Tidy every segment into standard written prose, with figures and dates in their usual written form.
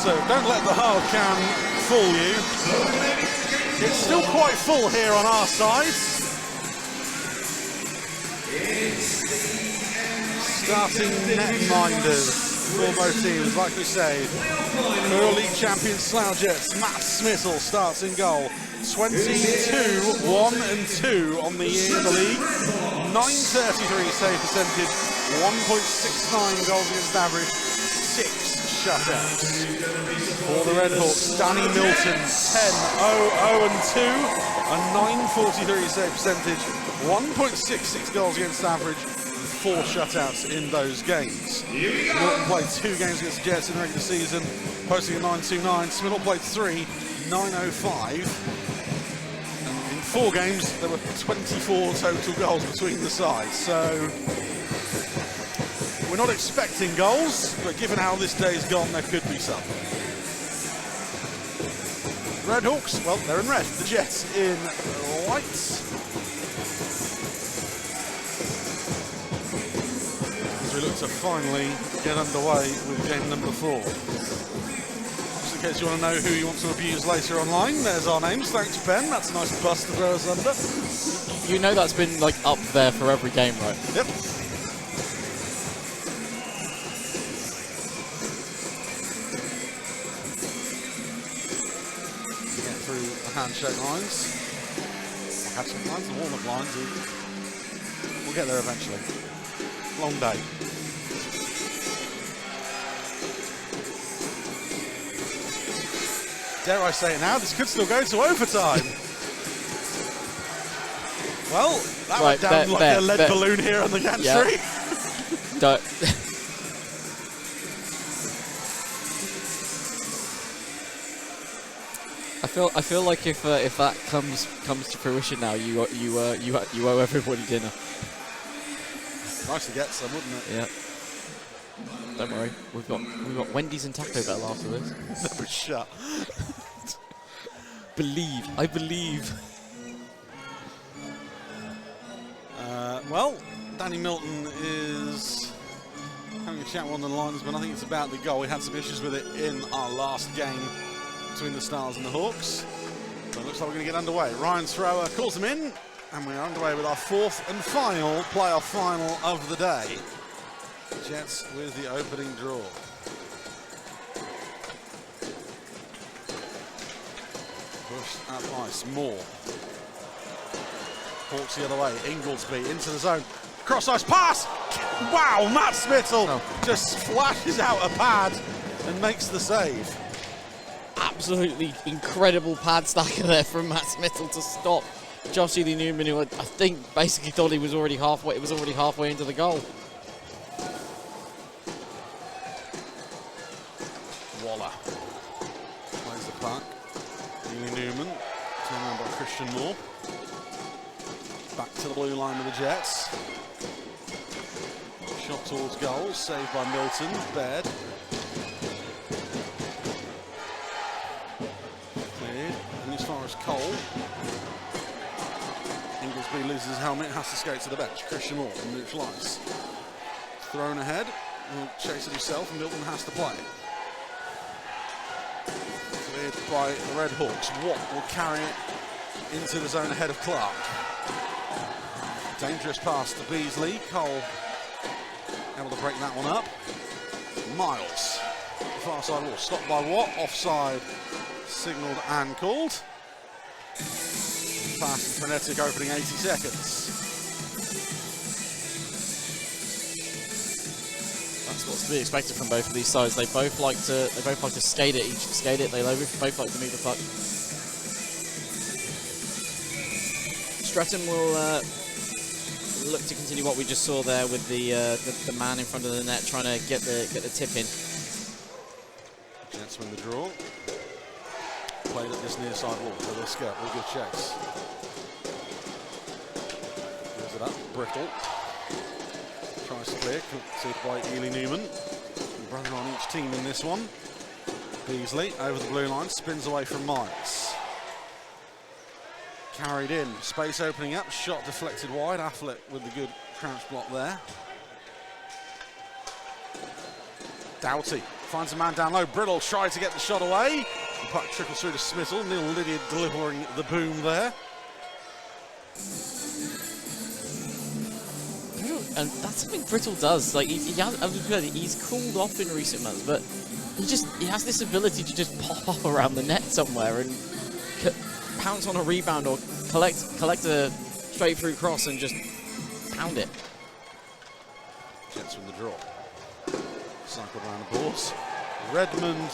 So don't let the hard can fool you. It's still quite full here on our side. Starting netminders for both teams, like we say. Early league champion Slough Jets, Matt Smithell starts in goal. 22-1-2 on the year in the league. 933 save percentage, 1.69 goals against average, 6 shutouts. For the Redhawks, Danny Milton, 10-0-0-2, a 943 save percentage, 1.66 goals against average, 4 shutouts in those games. Milton played 2 games against the Jets in the regular season, posting a 929. Smithell played 3, 905. And in 4 games, there were 24 total goals between the sides. So we're not expecting goals, but given how this day's gone, there could be some. Redhawks, well, they're in red. The Jets in white. We look to finally get underway with game number 4. Just in case you want to know who you want to abuse later online, there's our names. Thanks, Ben. That's a nice bus to throw us under. You know that's been like up there for every game, right? Yep. Get through the handshake lines. Handshake lines, the warm-up lines. We'll get there eventually. Long day. Dare I say it now, this could still go to overtime. Well, that went down like a lead balloon here on the gantry. Yeah. I feel like if that comes to fruition now, you owe everybody dinner. Nice to get some, wouldn't it? Yeah. Don't worry, we've got Wendy's and Taco Bell after this. Never shut. I believe. Well, Danny Milton is having a chat with one of the linesmen. I think it's about the goal. We had some issues with it in our last game between the Stars and the Hawks. So it looks like we're going to get underway. Ryan Thrower calls him in, and we're underway with our 4th and final playoff final of the day. Jets with the opening draw. Pushed up ice, Moore. Hawks the other way, Inglesby into the zone. Cross ice pass! Wow, Matt Smithell just flashes out a pad and makes the save. Absolutely incredible pad stacker there from Matt Smithell to stop Josh Ely Newman, who I think basically thought it was already halfway into the goal. Waller plays the puck. Ely Newman, turned around by Christian Moore. Back to the blue line with the Jets. Shot towards goal, saved by Milton. Baird. Cleared. And as far as Cole. Inglesby loses his helmet, has to skate to the bench. Christian Moore from neutral ice. Thrown ahead. Will chase it himself, and Milton has to play. Cleared by the Redhawks. Watt will carry it into the zone ahead of Clark. Dangerous pass to Beasley. Cole able to break that one up. Miles, far side wall, stopped by Watt, offside, signalled and called. Fast and frenetic opening 80 seconds. That's what's to be expected from both of these sides. They both like to skate it. They both like to move the puck. Streatham will look to continue what we just saw there with the man in front of the net trying to get the tip in. Jets win the draw. Played at this near side wall. So they'll skirt. We'll give chase. Gives it up. Brittle. Tries to clear. Conceded by Ely Newman. Brother on each team in this one. Beasley over the blue line. Spins away from Miles. Carried in, space opening up, shot deflected wide. Affleck with the good crouch block there. Doughty finds a man down low. Brittle tried to get the shot away. The puck trickles through to Smithell. Neil Lydiard delivering the boom there. And that's something Brittle does. Like he's cooled off in recent months, but he has this ability to just pop up around the net somewhere and pounce on a rebound or collect a straight through cross and just pound it. Jets win the draw. Cycled around the boards. Redmond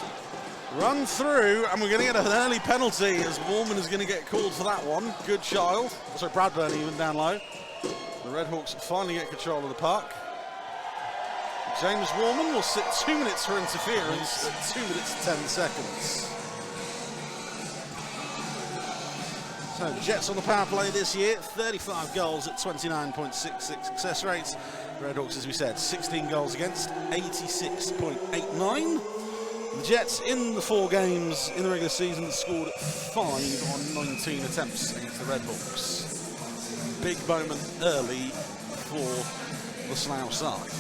run through, and we're going to get an early penalty as Warman is going to get called for that one. Good child. So Bradburn even down low. The Redhawks finally get control of the puck. James Warman will sit 2 minutes for interference at 2 minutes 10 seconds. So the Jets on the power play this year, 35 goals at 29.66 success rates. Redhawks, as we said, 16 goals against, 86.89. The Jets in the 4 games in the regular season scored 5 on 19 attempts against the Redhawks. Big moment early for the Slough side.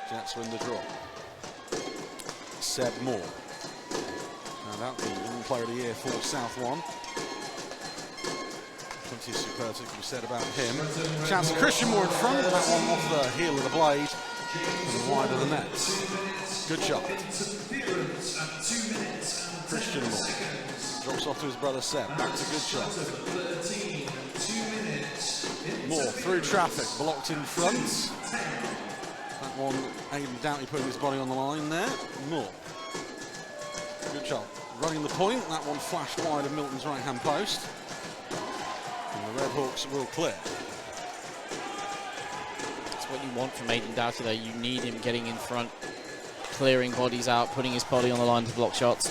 Jets win the draw. Seb Moore. Found out the Young Player of the Year for South 1. Plenty of superlatives to be said about him. Chance of Christian Moore in front. That one off the heel of the blade and wide of the net. Good shot. Christian Moore. Drops off to his brother Seb. Back to good shot. Moore through traffic. Blocked in front. That one, Aidan Doughty putting his body on the line there. Moore. Good shot. Running the point. That one flashed wide of Milton's right-hand post. And the Redhawks will clear. That's what you want from Aidan Doughty, though. You need him getting in front, clearing bodies out, putting his body on the line to block shots.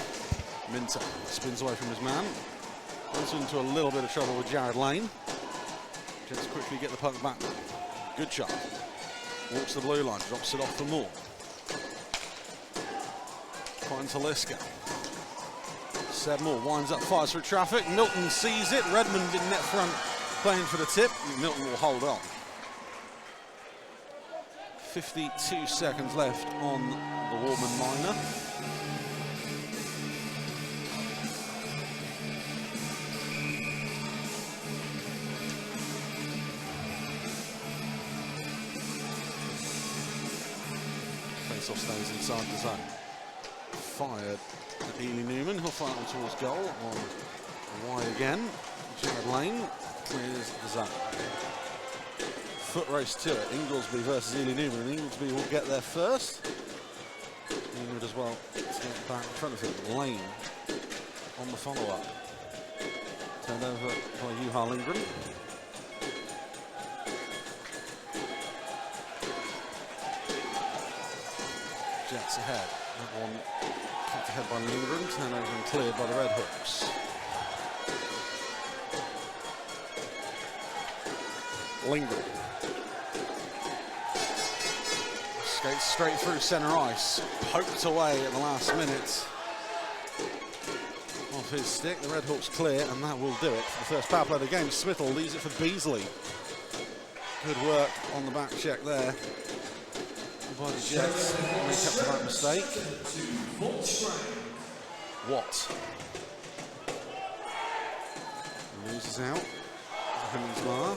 Minter spins away from his man. Runs into a little bit of trouble with Jared Lane. Jets quickly get the puck back. Good shot. Walks the blue line, drops it off for Moore. Finds Haliska. Seb Moore winds up, fires through traffic. Milton sees it. Redmond in net front playing for the tip. Milton will hold on. 52 seconds left on the Warman minor. Faceoff stays inside the zone. Fired at Ely Newman. He'll fire it on towards goal on wide again. Jared Lane clears the zone. Foot race to it. Inglesby versus Ely Newman. And Inglesby will get there first. Newman as well to get back in front of him. Lane on the follow-up. Turned over by Juha Lindgren. Jets ahead. That one kicked ahead by Lindgren, turned over and cleared by the Redhawks. Lindgren. Skates straight through centre ice. Poked away at the last minute. Off his stick, the Redhawks clear, and that will do it for the first power play of the game. Smithell leaves it for Beasley. Good work on the back check there by the Jets. Make up for that mistake. Watt loses out. Hemmings-Mar.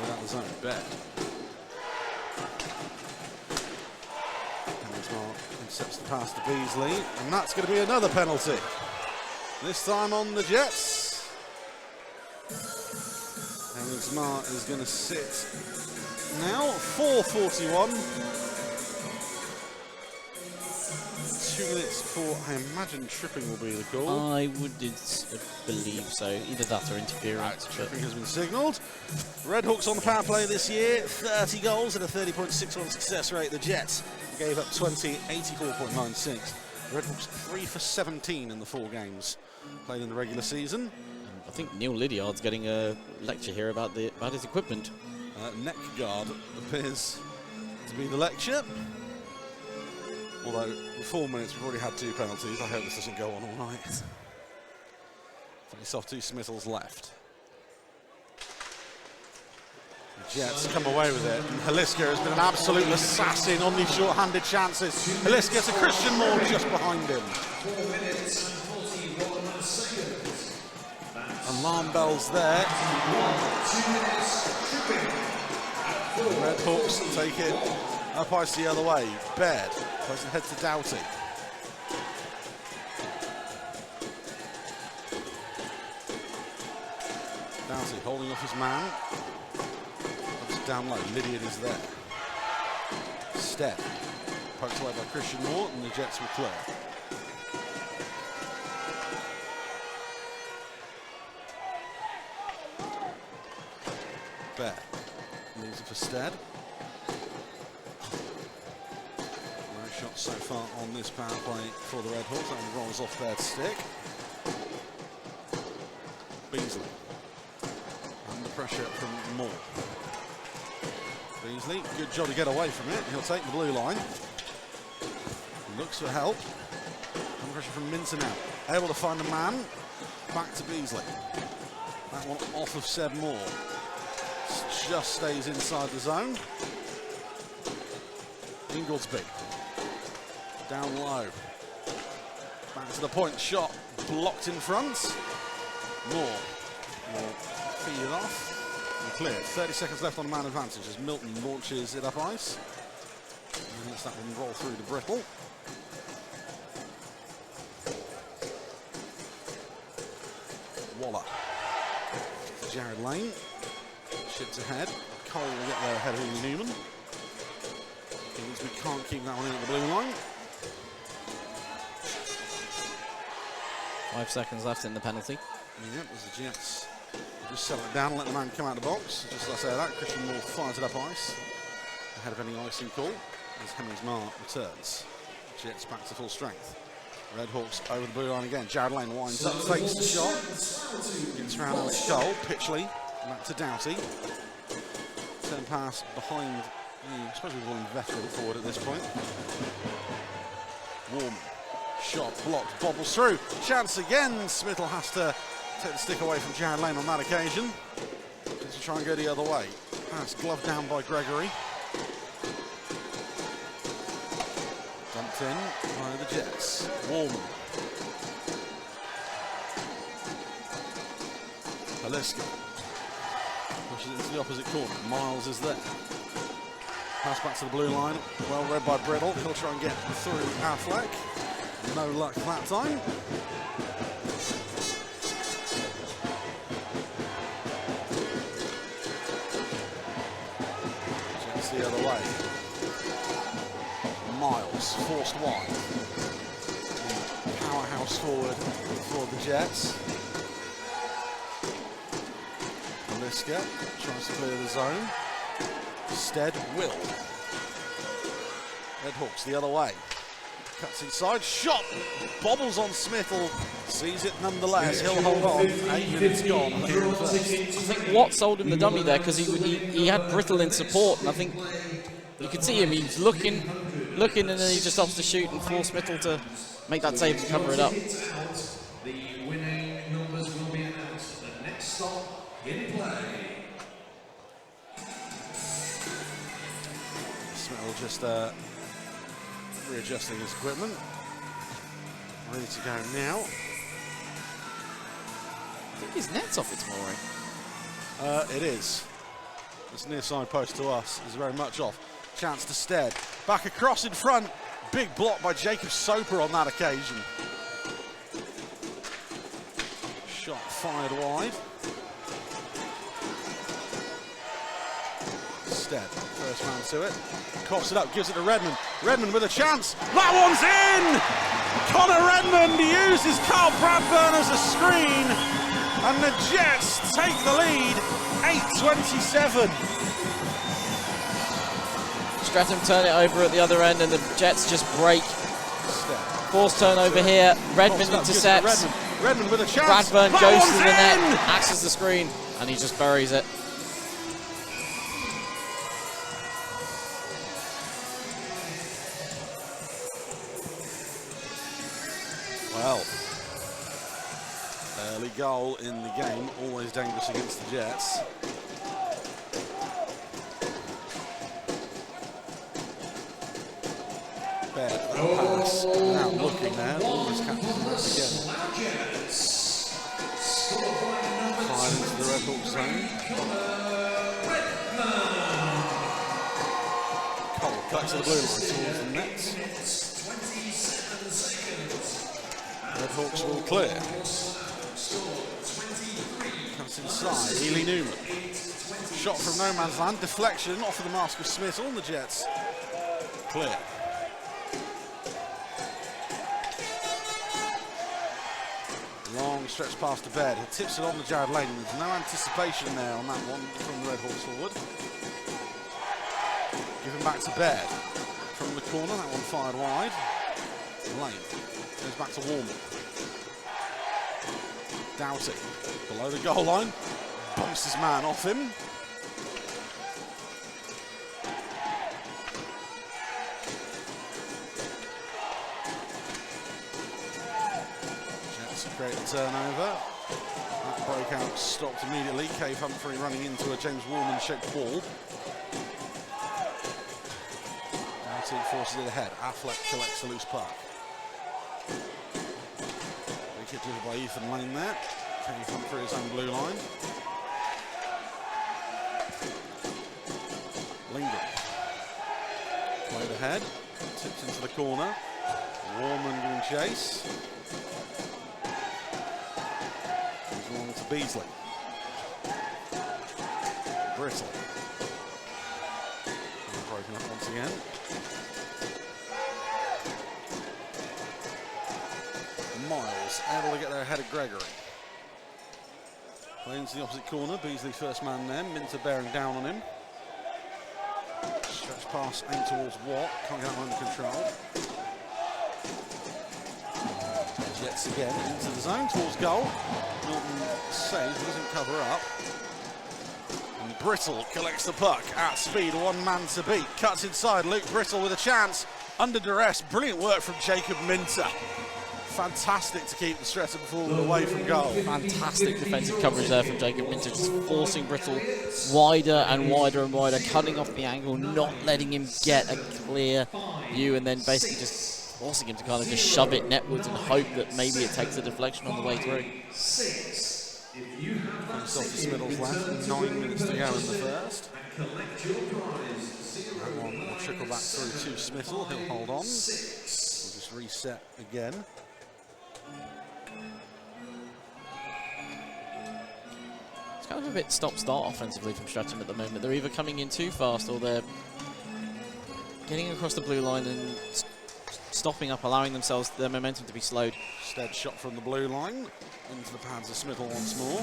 Without the zone, bet. Hemmings-Mar intercepts the pass to Beasley, and that's going to be another penalty. This time on the Jets. Hemmings-Mar is going to sit now. 4:41. 2 minutes for, I imagine tripping will be the call. I would believe so. Either that or interference. Tripping has been signalled. Redhawks on the power play this year. 30 goals at a 30.61 success rate. The Jets gave up 20, 84.96. Redhawks 3 for 17 in the 4 games played in the regular season. I think Neil Lydiard's getting a lecture here about his equipment. Neck guard appears to be the lecture. Although, in 4 minutes, we've already had 2 penalties. I hope this doesn't go on all night. Face off to Smithell's left. The Jets come away with it. And Haliska has been an absolute assassin on these short-handed chances. Haliska to Christian Moore just behind him. 4 minutes and 41 seconds. Alarm bells there. 2 minutes. Redhawks take it up ice the other way. Baird plays it head to Doughty. Doughty holding off his man. Looks down low. Lydiard is there. Step poked away by Christian Moore, and the Jets will clear. Baird leaves it for Stead. No shots so far on this power play for the Redhawks. That one rolls off Baird's stick. Beasley under pressure from Moore. Beasley, good job to get away from it. He'll take the blue line. Looks for help. Under pressure from Minton now. Able to find a man. Back to Beasley. That one off of Seb Moore. Just stays inside the zone. Ingoldsby. Down low. Back to the point. Shot blocked in front. Moore will feed it off. And clear. 30 seconds left on the man advantage as Milton launches it up ice. And lets that one roll through the brittle. Waller. Jared Lane. Ships ahead. Cole will get there ahead of Ian Newman. We can't keep that one in at the blue line. 5 seconds left in the penalty. Yep, as the Jets just settle it down and let the man come out of the box. Just as I say that, Christian Moore fires it up ice ahead of any icing call as Hemmings Marr returns. Jets back to full strength. Redhawks over the blue line again. Jared Lane winds up, takes the shot. Gets around Alex Cole. Pitchley back to Doughty. Turn pass behind I suppose we're calling veteran forward at this point. Warm. Shot blocked, bobbles through. Chance again. Smittle has to take the stick away from Jared Lane on that occasion. Just to try and go the other way. Pass gloved down by Gregory. Dumped in by the Jets. Warman. Haliska pushes it into the opposite corner. Miles is there. Pass back to the blue line. Well read by Brittle. He'll try and get through Affleck. No luck that time. Jets the other way. Miles forced wide. Powerhouse forward for the Jets. Haliska tries to clear the zone. Stead will. Redhawks the other way. Cuts inside, shot, bobbles on Smittle, sees it nonetheless. He'll hold on. 8 minutes gone. I think Watt sold him the dummy there because he had Brittle in support, and I think you could see him. He's looking, and then he just opts to shoot and force Smittle to make that save to cover it up. The winning numbers will be announced at the next stop in play. Smittle just readjusting his equipment. Ready to go now. I think his net's off its mooring. It is. This near side post to us is very much off. Chance to Stead. Back across in front. Big block by Jacob Soper on that occasion. Shot fired wide. Stead, first man to it. Coughs it up, gives it to Redmond. Redmond with a chance. That one's in! Connor Redmond uses Carl Bradburn as a screen. And the Jets take the lead, 8:27. Streatham turn it over at the other end, and the Jets just break. Forced turnover here. Redmond intercepts. Redmond with a chance. Bradburn goes to the net, acts as the screen, and he just buries it. Well, early goal in the game, always dangerous against the Jets. pass without looking there. Almost catches him once again. Fired into the Redhawks zone. Cole cuts to the blue line towards the net. Redhawks will clear. Comes inside. Ely Newman. Shot from no man's land. Deflection off of the mask of Smith on the Jets. Clear. Long stretch past to Bed. He tips it on the Jared Lane. There's no anticipation there on that one from the Redhawks forward. Given back to Bed. From the corner, that one fired wide. Lane goes back to Warman. Doughty below the goal line. Bumps his man off him. Create a turnover. That breakout stopped immediately. Cave Humphrey running into a James Warman-shaped ball. Doughty forces it ahead. Affleck collects the loose puck. Wicket delivered by Ethan Lane there. Cave Humphrey his own blue line. Lingard. Played ahead. Tipped into the corner. Warman doing chase. Along to Beasley. Brittle. Broken up once again. Miles able to get there ahead of Gregory. Playing to the opposite corner. Beasley first man there. Minter bearing down on him. Stretch pass aimed towards Watt. Can't get that one under control. Jets again into the zone towards goal. Milton saves, doesn't cover up. And Brittle collects the puck at speed, one man to beat. Cuts inside, Luke Brittle with a chance. Under duress, brilliant work from Jacob Minter. Fantastic to keep the Streatham forward away from goal. Fantastic defensive coverage there from Jacob Minter, just forcing Brittle wider and wider and wider, cutting off the angle, not letting him get a clear view, and then basically just forcing him to kind of just shove it netwards and hope that maybe it takes a deflection on the way through. Comes off the Smithers left, 9 minutes to go in the first. That one will trickle back through to Smithell, he'll hold on. We'll just reset again. It's kind of a bit stop-start offensively from Streatham at the moment. They're either coming in too fast or they're getting across the blue line and stopping up, allowing themselves their momentum to be slowed. Stead shot from the blue line into the pads of Smithell once more.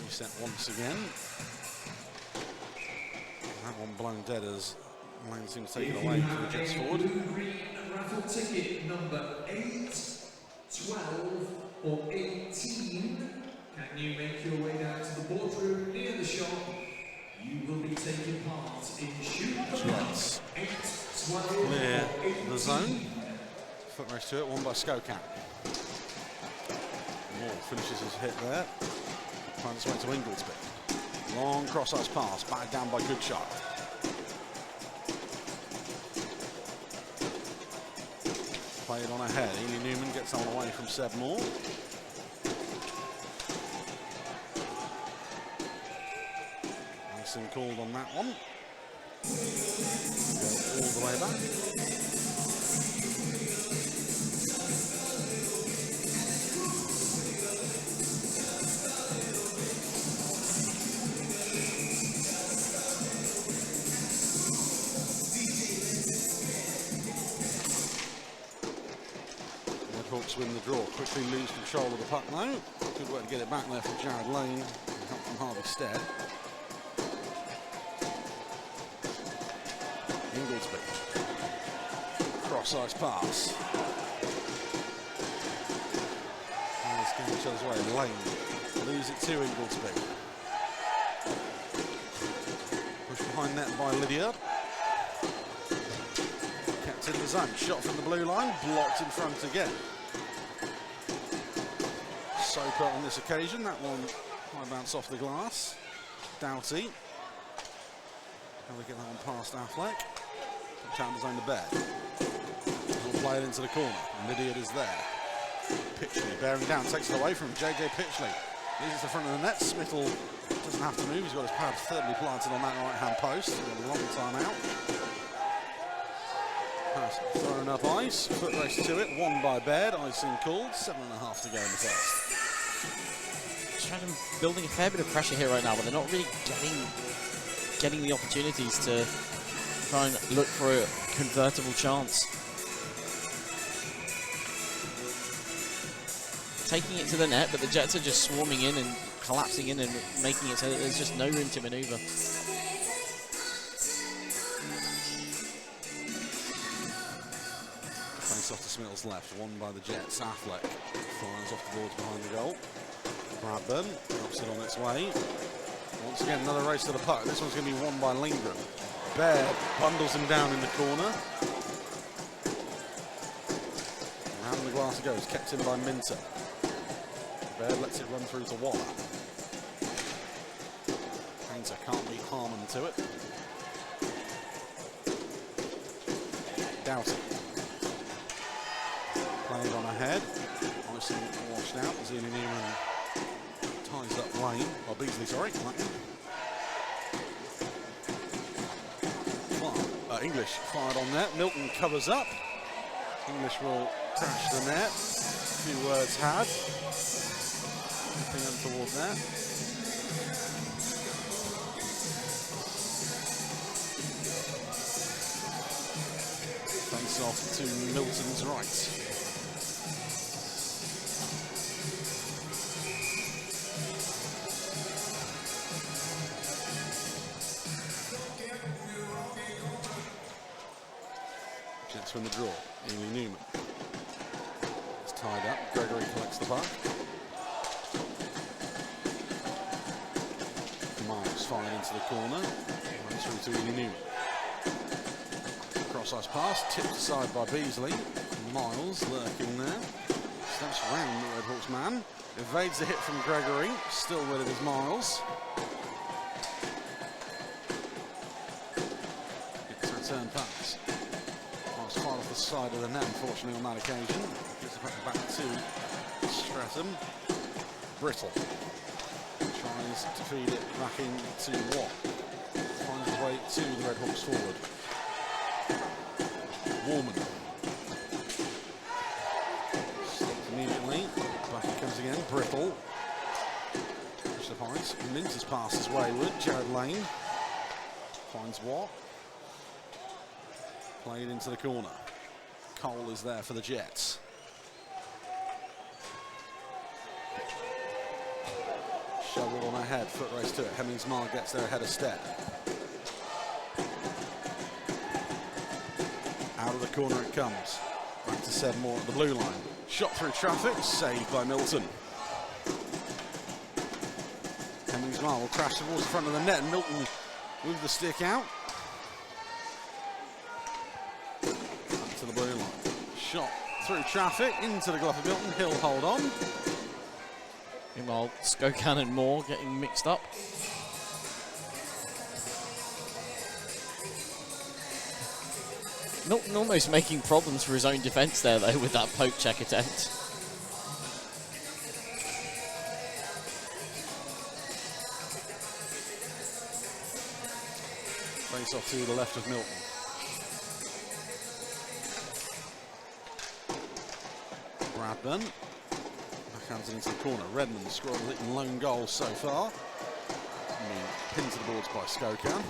Reset once again. That one blown dead as Lane seems to take it away from the Jets forward. Green raffle ticket number 8, 12 or 18. Can you make your way down to the boardroom near the shop? You will be taking part in Showdown 8, 12 Clear or 18. the zone. Foot race to it, won by Skokamp. Moore finishes his hit there. Finds his way to Inglesby. Long cross-ice pass, batted down by Goodchild. Played on ahead. Ely Newman gets on away from Seb Moore. Mason called on that one. Go all the way back. Redhawks win the draw. Quickly lose control of the puck now. Good way to get it back there from Jared Lane. Help from Harvey Stead. Inglesby. Cross-ice pass. And it's going each other's way. Lane. Lose it to Inglesby. Pushed behind net by Lydia. Kept in the zone. Shot from the blue line. Blocked in front again. Soper on this occasion. That one high bounce off the glass. Doughty. How we get that one past Affleck. Chandler's on the bed. He'll play it into the corner. Lydiard is there. Pitchley bearing down, takes it away from JJ Pitchley. Leaves the front of the net. Smithell doesn't have to move. He's got his pad firmly planted on that right-hand post. A long time out. Pass thrown up ice. Foot race to it. Won by Baird. Icing called. 7.5 to go in the first. Streatham building a fair bit of pressure here right now, but they're not really getting the opportunities to try and look for a convertible chance. Taking it to the net, but the Jets are just swarming in and collapsing in and making it so that there's just no room to manoeuvre. Face off to Smith's left, won by the Jets. Affleck fires off the boards behind the goal. Bradburn drops it on its way. Once again, another race to the puck. This one's going to be won by Lindgren. Baird bundles him down in the corner. Around the glass it goes, kept in by Minter. Baird lets it run through to Waller. Painter can't beat Harmon to it. Doughty. Played on ahead. Nicely washed out. Zini Newman ties up Lane. Or Beasley, sorry. English fired on net. Milton covers up. English will crash the net. A few words had. Nothing untoward there. Face off to Milton's right. Jets from the draw. Ely Newman. It's tied up. Gregory collects the puck. Miles fired into the corner. Runs through to Ely Newman. Cross ice pass. Tipped aside by Beasley. Miles lurking there. Steps round the Redhawks man. Evades the hit from Gregory. Still with it is Miles. It's a return pass. Far off the side of the net, unfortunately, on that occasion. Gives it back to Streatham. Brittle tries to feed it back into Watt. Finds his way to the Redhawks forward. Warman. Stopped immediately. Back it comes again. Brittle. Push the points. Minter's pass is wayward. Jared Lane finds Watt. Played into the corner. Cole is there for the Jets. Shovel on ahead, foot race to it. Hemmingsmar gets there ahead of step. Out of the corner it comes. Back to Seb Moore at the blue line. Shot through traffic, saved by Milton. Hemmingsmar will crash towards the front of the net, and Milton with the stick out. To the blue line. Shot through traffic into the glove of Milton. He'll hold on. Meanwhile, Skokan and Moore getting mixed up. Milton almost making problems for his own defence there, though, with that poke check attempt. Face off to the left of Milton. Bradburn. Backhands it into the corner. Redmond scored a lone goal so far. Pinned to the boards by Skokan.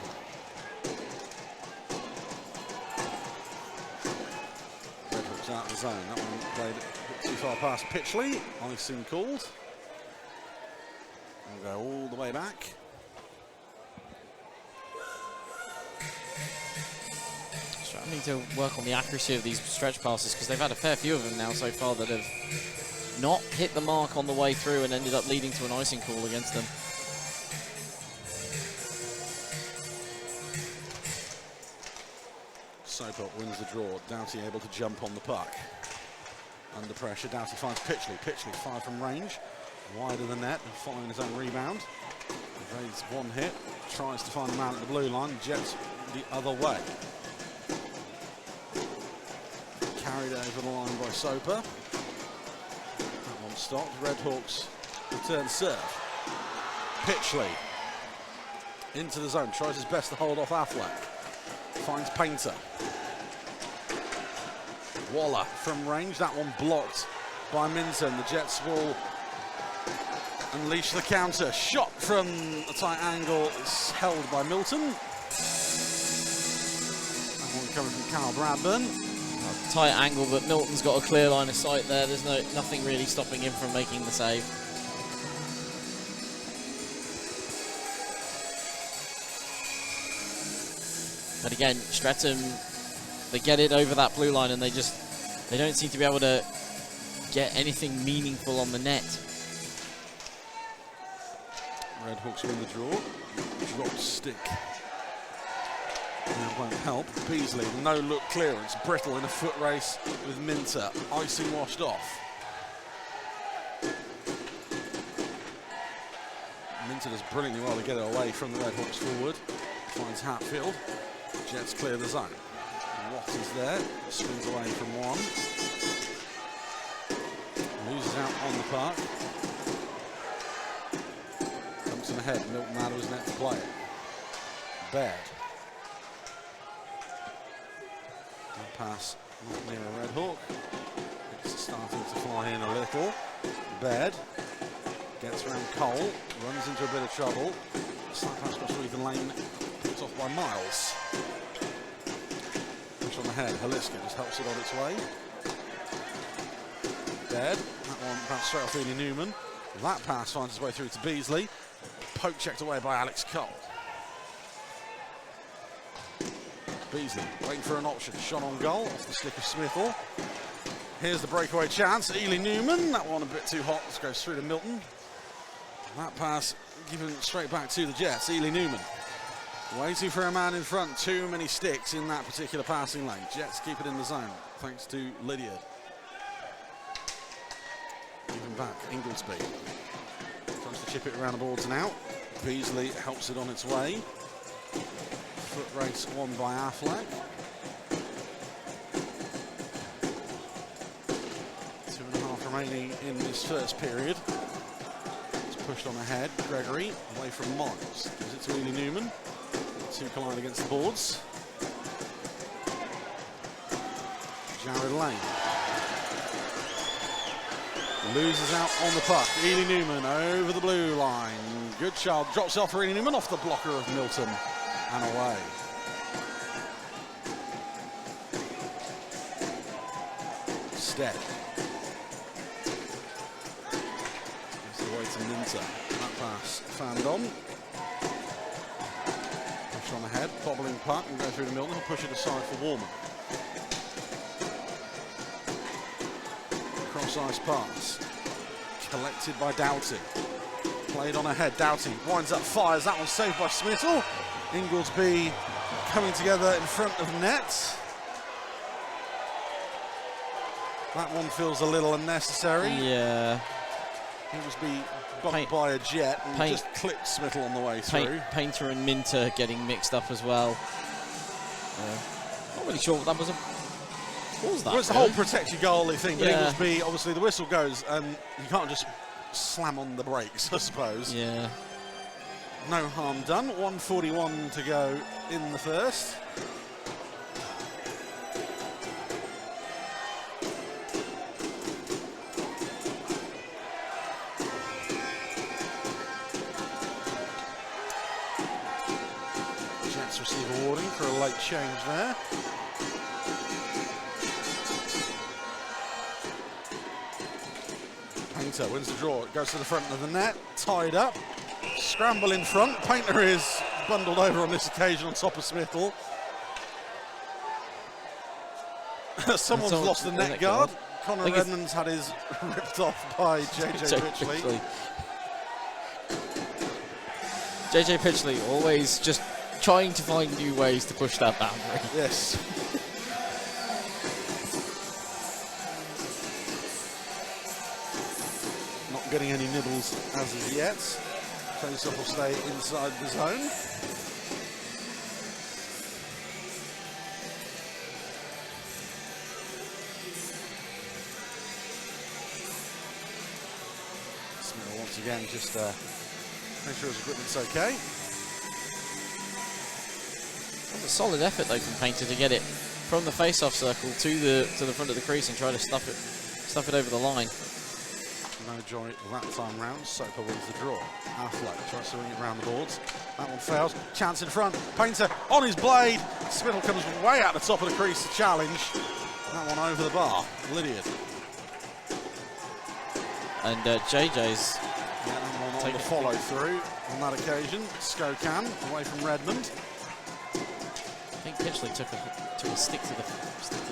Redhawks out of the zone. That one played too far past Pitchley. Icing called. We'll go all the way back. I need to work on the accuracy of these stretch passes because they've had a fair few of them now so far that have not hit the mark on the way through and ended up leading to an icing call against them. Soper wins the draw. Doughty able to jump on the puck. Under pressure, Doughty finds Pitchley. Pitchley fired from range. Wide of the net, following his own rebound. Evades one hit, tries to find a man at the blue line, Jets the other way. Carried over the line by Soper. That one stopped. Redhawks return serve. Pitchley into the zone, tries his best to hold off Affleck. Finds Painter. Waller from range, that one blocked by Minton. The Jets will unleash the counter. Shot from a tight angle is held by Milton. That one coming from Carl Bradburn. Tight angle, but Milton's got a clear line of sight there. There's nothing really stopping him from making the save. But again, Streatham, they get it over that blue line and they don't seem to be able to get anything meaningful on the net. Redhawks win the draw. Drop stick. That won't help. Beasley, no-look clearance. Brittle in a foot race with Minter. Icing washed off. Minter does brilliantly well to get it away from the Redhawks forward. Finds Hatfield. Jets clear the zone. Watt is there. Swings away from one. Loses out on the park. Comes in ahead. Milton out of his net to play it. Baird. That pass not near a Redhawk. It's starting to fly in a little. Baird gets around Cole. Runs into a bit of trouble. Slap pass across Streatham lane. Picked off by Miles. Push on the head. Haliska just helps it on its way. Baird. That one bounced straight off Ely Newman. That pass finds its way through to Beasley. Poke checked away by Alex Cole. Beasley waiting for an option. Shot on goal off the stick of Smithall. Here's the breakaway chance. Ely Newman. That one a bit too hot. This goes through to Milton. That pass given straight back to the Jets. Ely Newman waiting for a man in front. Too many sticks in that particular passing lane. Jets keep it in the zone thanks to Lydiard. Even back, Inglesby. Tries to chip it around the boards now. Beasley helps it on its way. Foot race won by Affleck. 2.5 remaining in this first period. It's pushed on ahead. Gregory away from Miles. Gives it to Ely Newman. Two collide against the boards. Jared Lane. Loses out on the puck. Ely Newman over the blue line. Good child. Drops off for Ely Newman off the blocker of Milton. And away. Stead. Gives the way to Minter. That pass found on. Push on ahead. Bobbling puck and go through to Milton. He'll push it aside for Warman. Cross-ice pass. Collected by Doughty. Played on ahead. Doughty winds up, fires. That one saved by Smithall. Inglesby coming together in front of net. That one feels a little unnecessary. Yeah. Inglesby bumped by a Jet and just clipped Smithall on the way through. Painter and Minter getting mixed up as well. Not really sure what that was. What was that? Well, it's the whole protect your goalie thing, but Yeah. Inglesby, obviously the whistle goes and you can't just slam on the brakes, I suppose. Yeah. No harm done. 1:41 to go in the first. Jets receive a warning for a late change there. Painter wins the draw. It goes to the front of the net. Tied up. Scramble in front. Painter is bundled over on this occasion on top of Smithall. Someone's lost the net guard. Connor Redmond's had his ripped off by JJ Pitchley. JJ Pitchley always just trying to find new ways to push that boundary. Yes. getting any nibbles as of yet. Face-off will stay inside the zone. Smith once again just make sure his equipment's okay. It's a solid effort though from Painter to get it from the face-off circle to the front of the crease and try to stuff it over the line. No joy that time round. Soper wins the draw. Affleck tries to ring it round the boards. That one fails. Chance in front. Painter on his blade. Spittle comes way out the top of the crease to challenge. That one over the bar. Lydiard. And JJ's on the follow through on that occasion. Skokan away from Redmond. I think Pitchley took a stick to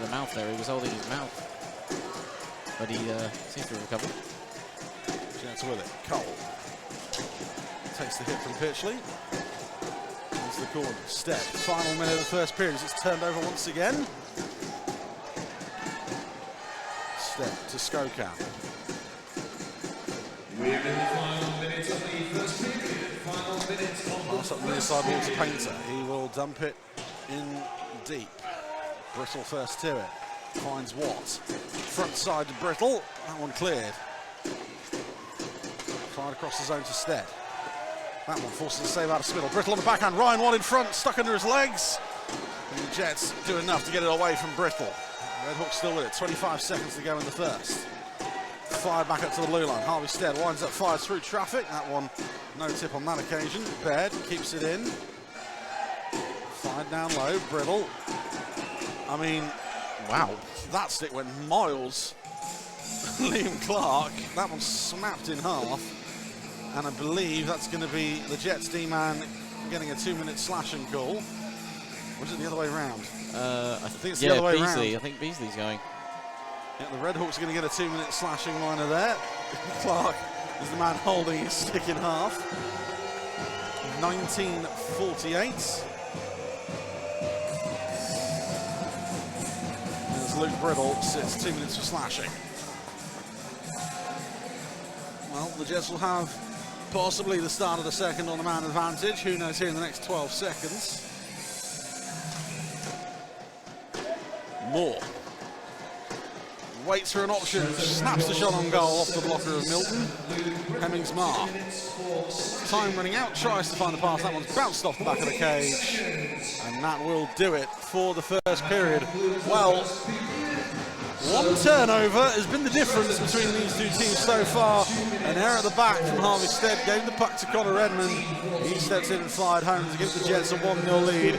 the mouth there. He was holding his mouth, but he seems to have recovered. Jets with it. Cole takes the hit from Pitchley. Into the corner. Step. Final minute of the first period as it's turned over once again. Step to Skokan. We're in the final minute of the first period. Final minute of Pass up the near side ball to Painter. He will dump it in deep. Brittle first to it. Finds Watt. Front side to Brittle. That one cleared. Fired across the zone to Stead. That one forces a save out of Spittle. Brittle on the backhand. Ryan Watt in front, stuck under his legs. And the Jets do enough to get it away from Brittle. Redhawks still with it. 25 seconds to go in the first. Fired back up to the blue line. Harvey Stead winds up, fires through traffic. That one, no tip on that occasion. Baird keeps it in. Fired down low. Brittle. I mean, wow. That stick went miles. Liam Clark. That one snapped in half. And I believe that's going to be the Jets D-man getting a 2-minute slashing call. Or is it the other way around? I think it's the other way Beasley. round. I think Beasley's going. Yeah, the Redhawks are going to get a 2-minute slashing liner there. Clark is the man holding his stick in half. 19:48. As Luke Brittle sits 2 minutes for slashing. Well, the Jets will have possibly the start of the second on the man advantage. Who knows here in the next 12 seconds. Moore. Waits for an option, snaps the shot on goal off the blocker of Milton. Hemmings-Marr. Time running out, tries to find the pass. That one's bounced off the back of the cage. And that will do it for the first period. Well, one turnover has been the difference between these two teams so far. An error at the back from Harvey Stead gave the puck to Connor Redmond. He steps in and fired home to give the Jets a 1-0 lead.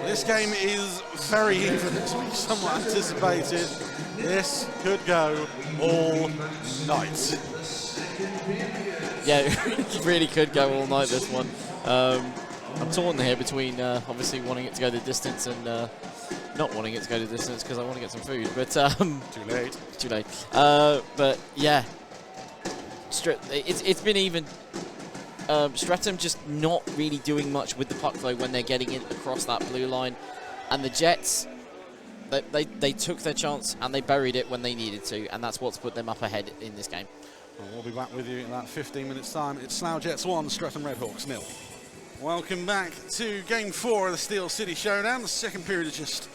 This game is very even, as we somewhat anticipated. This could go all night. Yeah, it really could go all night, this one. I'm torn here between obviously wanting it to go the distance and not wanting it to go the distance because I want to get some food. But Too late. Too late. But yeah, it's been even. Streatham just not really doing much with the puck though when they're getting it across that blue line, and the Jets. They took their chance and they buried it when they needed to, and that's what's put them up ahead in this game. Well, we'll be back with you in that 15 minutes time. It's Slough Jets 1, Streatham Redhawks 0. Welcome back to Game 4 of the Steel City Showdown. The second period is just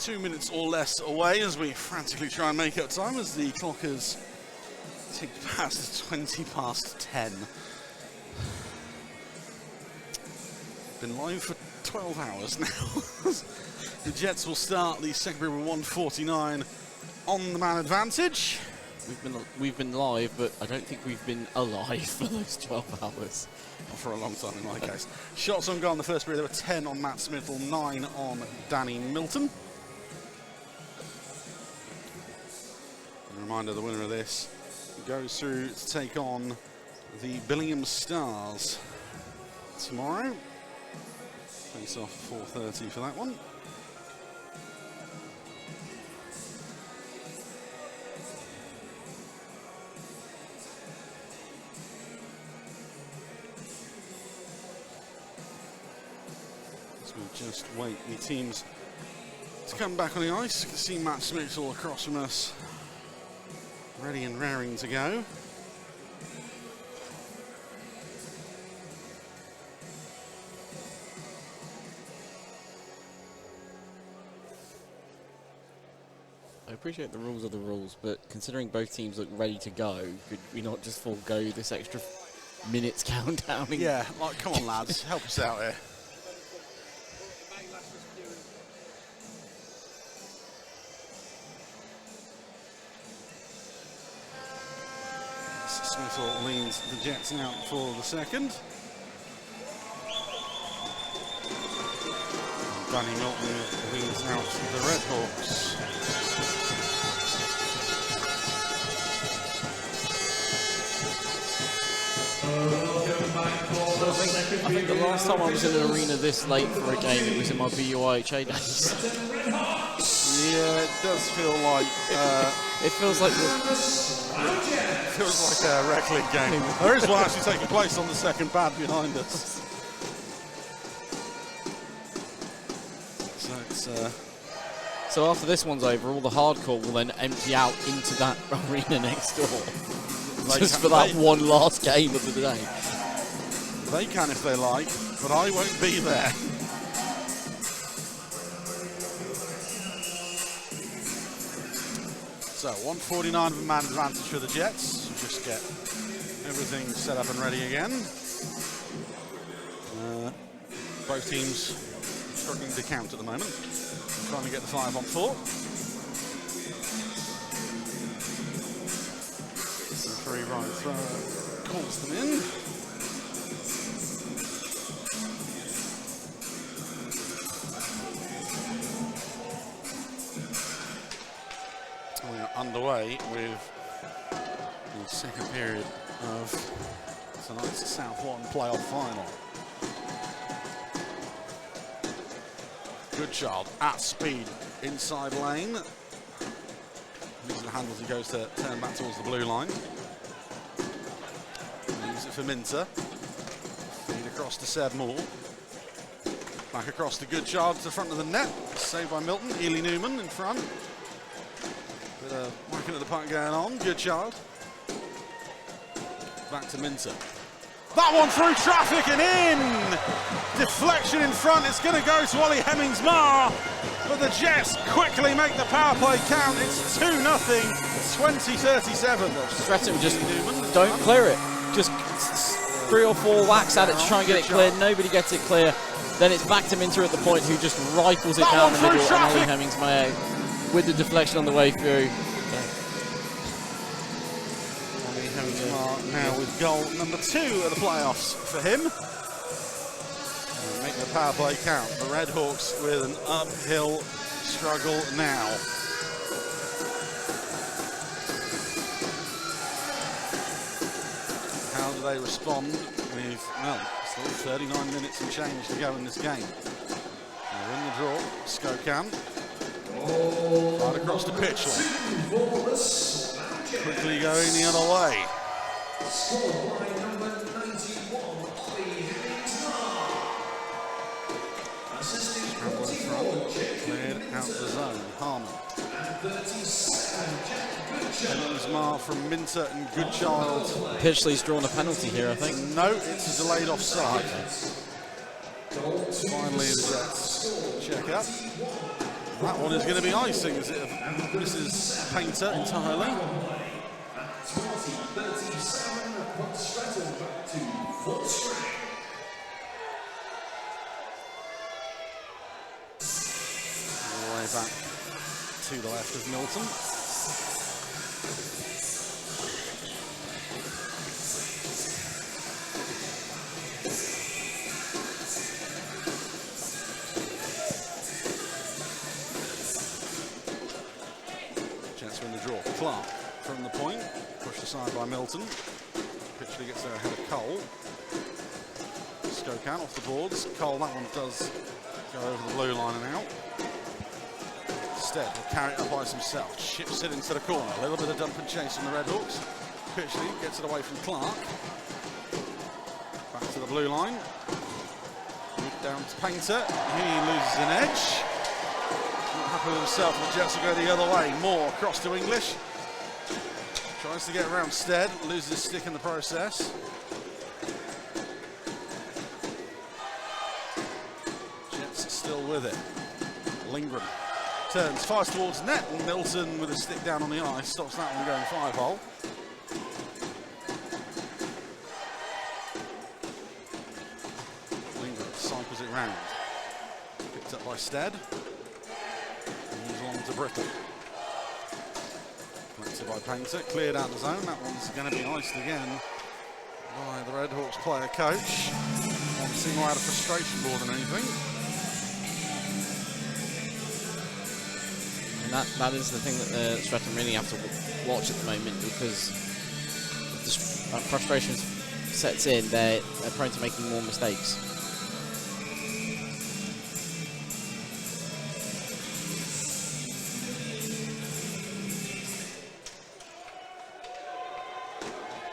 2 minutes or less away as we frantically try and make up time as the clock has ticked past 20 past 10. Been live for 12 hours now. The Jets will start the second period with 1:49 on the man advantage. We've been live, but I don't think we've been alive for those 12 hours. Not for a long time in my case. Shots on goal in the first period. There were 10 on Matt Smithell, 9 on Danny Milton. And a reminder, the winner of this goes through to take on the Billingham Stars tomorrow. Face off 4:30 for that one. Just wait the teams to come back on the ice. You can see Matt Smith all across from us, ready and raring to go. appreciate the rules are the rules, but considering both teams look ready to go, could we not just forego this extra minutes countdown? Yeah, like, come on, lads, help us out here. Smithall leads the Jets out for the second. Danny Milton leads out the Redhawks. I think the last time I was in an arena this late for a game, it was in my BUIHA days. Yeah, it does feel like... it feels like... feels like a rec league game. There is one actually taking place on the second pad behind us. So it's... So after this one's over, all the hardcore will then empty out into that arena next door. Just for that one last game of the day. They can if they like, but I won't be there. So 149 of a man advantage for the Jets. Just get everything set up and ready again. Both teams struggling to count at the moment. Trying to get the 5 on 4. Free right throw calls them in. We are underway with the second period of tonight's South One playoff final. Goodchild at speed inside lane. Using the handles, he goes to turn back towards the blue line. Use it for Minter. Feed across to Seb Moore. Back across to Goodchild to the front of the net. Saved by Milton. Ely Newman in front. Bit of whacking at the puck going on. Goodchild. Back to Minter. That one through traffic and in! Deflection in front. It's going to go to Ollie Hemmings-Marr. But the Jets quickly make the power play count. It's 2-0, 20-37. Streatham just don't clear it. Just 3 or 4 whacks at it to try and get it cleared. Nobody gets it clear. Then it's back to Minter at the point, who just rifles it down the middle. And Ollie Hemmings-Marr with the deflection on the way through. Ollie Hemmings-Marr now with goal number 2 of the playoffs for him. Make the power play count. The Redhawks with an uphill struggle now. How do they respond with, well, still 39 minutes and change to go in this game? They're in the draw. Skokan. Right across to Pitchley. Quickly going the other way. Scoreline number 91, Ollie Hemmings-Marr. Assisting 44, Cleared out the zone. Harmon. and 37, Jack Goodchild. Hemmings-Marr from Minter and Goodchild. Pitchley's drawn a penalty here, I think. No, it's a delayed offside. Finally, the Jets check up. That one is going to be icing as it misses Painter entirely. 20-37, puts Streatham back to full strength. All the way back to the left of Milton. Jets win the draw. Clark from the point, pushed aside by Milton. Pitchley gets there ahead of Cole. Skokan off the boards. Cole, that one does go over the blue line and out. Stead will carry it up by himself. Ships it into the corner. A little bit of dump and chase from the Redhawks. Pitchley gets it away from Clark. Back to the blue line. Down to Painter. He loses an edge. Not happy with himself. The Jets will go the other way. Moore across to English. Tries to get around Stead. Loses his stick in the process. Jets are still with it. Lindgren Turns, fires towards net, and Milton with a stick down on the ice, stops that one going 5-hole. Lingard cycles it round. Picked up by Stead. Moves along to Brittle. Collected by Painter, cleared out the zone. That one's going to be iced again by the Redhawks player coach. One seem more out of frustration more than anything. And that is the thing that Streatham really have to watch at the moment, because if the frustration sets in, they're prone to making more mistakes.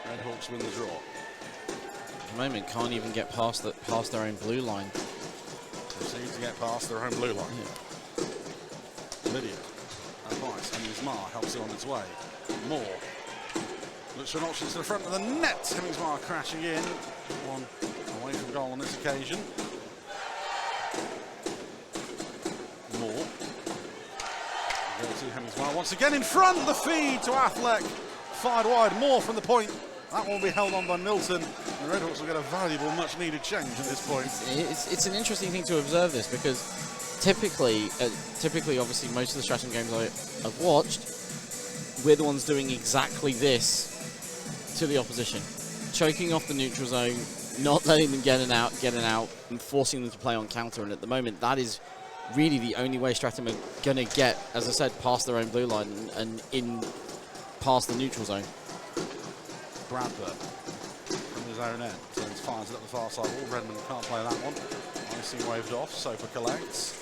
Redhawks win the draw. At the moment, can't even get past their own blue line. Proceed to get past their own blue line. Yeah. Lydia. Advice. And Hemmingsmar helps it on its way. Moore. Looks for an option to the front of the net. Hemmingsmar crashing in. One away from goal on this occasion. Moore. Go to Hemmingsmar once again in front. The feed to Affleck. Fired wide. Moore from the point. That one will be held on by Milton. The Redhawks will get a valuable, much-needed change at this point. It's an interesting thing to observe this, because typically, obviously, most of the Streatham games I've watched, we're the ones doing exactly this to the opposition, choking off the neutral zone, not letting them get in out, and forcing them to play on counter. And at the moment, that is really the only way Streatham are going to get, as I said, past their own blue line and in past the neutral zone. Bradford from his own end. Turns, fires it up the far side wall. Redmond can't play that one. Icing waved off. Soper collects.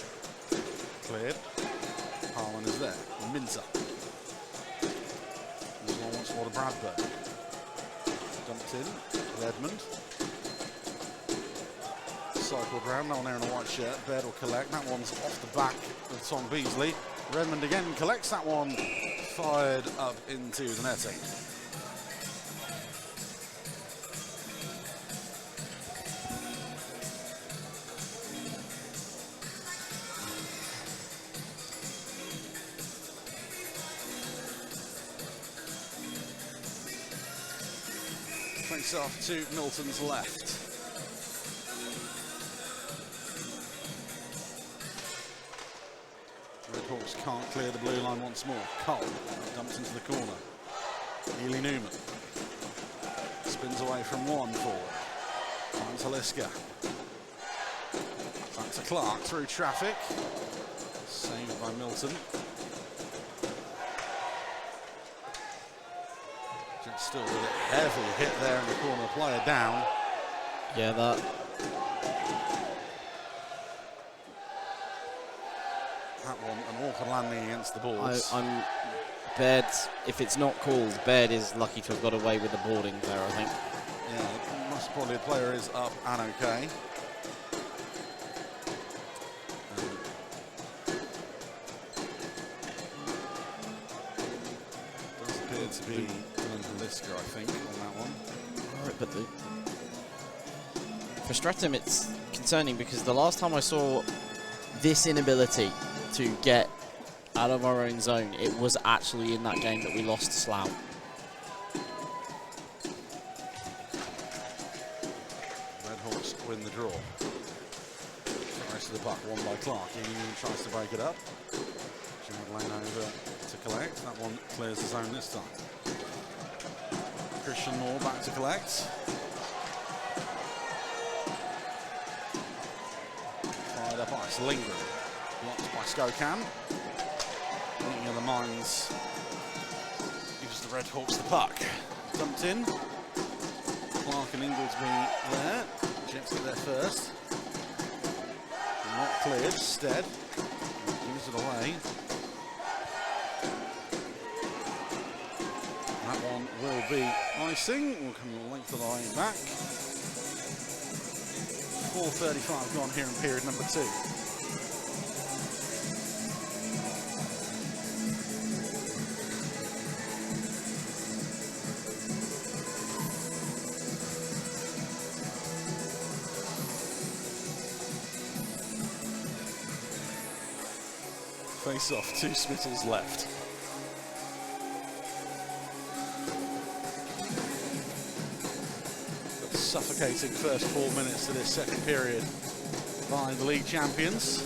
Cleared. Harlan is there. Minzer. This one once more to Bradford. Dumped in. Redmond. Cycled round. No one there in a white shirt. Baird will collect. That one's off the back of Tom Beasley. Redmond again collects that one. Fired up into the netting. Face off to Milton's left. Redhawks can't clear the blue line once more. Cole dumps into the corner. Ely Newman spins away from one forward. Finds Haliska. Back to Clark through traffic. Saved by Milton. Still with a heavy hit there in the corner, player down. Yeah, that. That one, an awkward landing against the boards. Baird, if it's not called, Baird is lucky to have got away with the boarding there, I think. Yeah, most probably the player is up and okay. Does appear to be Lister, I think, on that one. Right, but for Streatham, it's concerning, because the last time I saw this inability to get out of our own zone, it was actually in that game that we lost to Slough. Redhawks win the draw. Rest of the puck won by Clark. Union tries to break it up. Gerard Lane over to collect. That one clears the zone this time. Christian Moore back to collect. Fired up ice. Lingard. Blocked by Skokan. Meeting of the minds. Gives the Redhawks the puck. Dumped in. Clark and Ingoldsby there. Jets get there first. Not cleared. Stead gives it away. That one will be icing. We'll come the length of the line back. 4:35 gone here in period number 2. Face off, 2 Smittles left. Suffocating first 4 minutes to this second period by the league champions.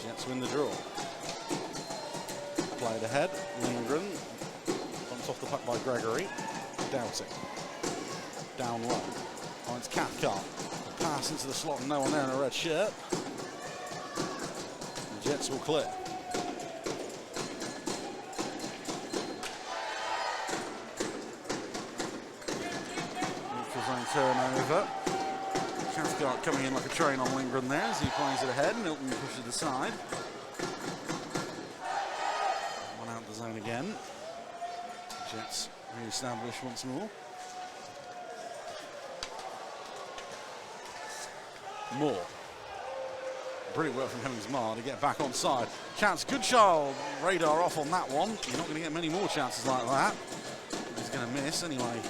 Jets win the draw. Played ahead, Lindgren. Bumped off the puck by Gregory. Doughty. Down low. Finds Cathcart. Pass into the slot and no one there in a red shirt. The Jets will clear. Turnover. Cathcart coming in like a train on Lindgren there as he plays it ahead. Milton pushes it aside. One out the zone again. Jets re-establish once more. Moore. Brilliant work from Hemmings-Marr to get back on side. Chance, Goodchild. Radar off on that one. You're not going to get many more chances like that. He's going to miss anyway.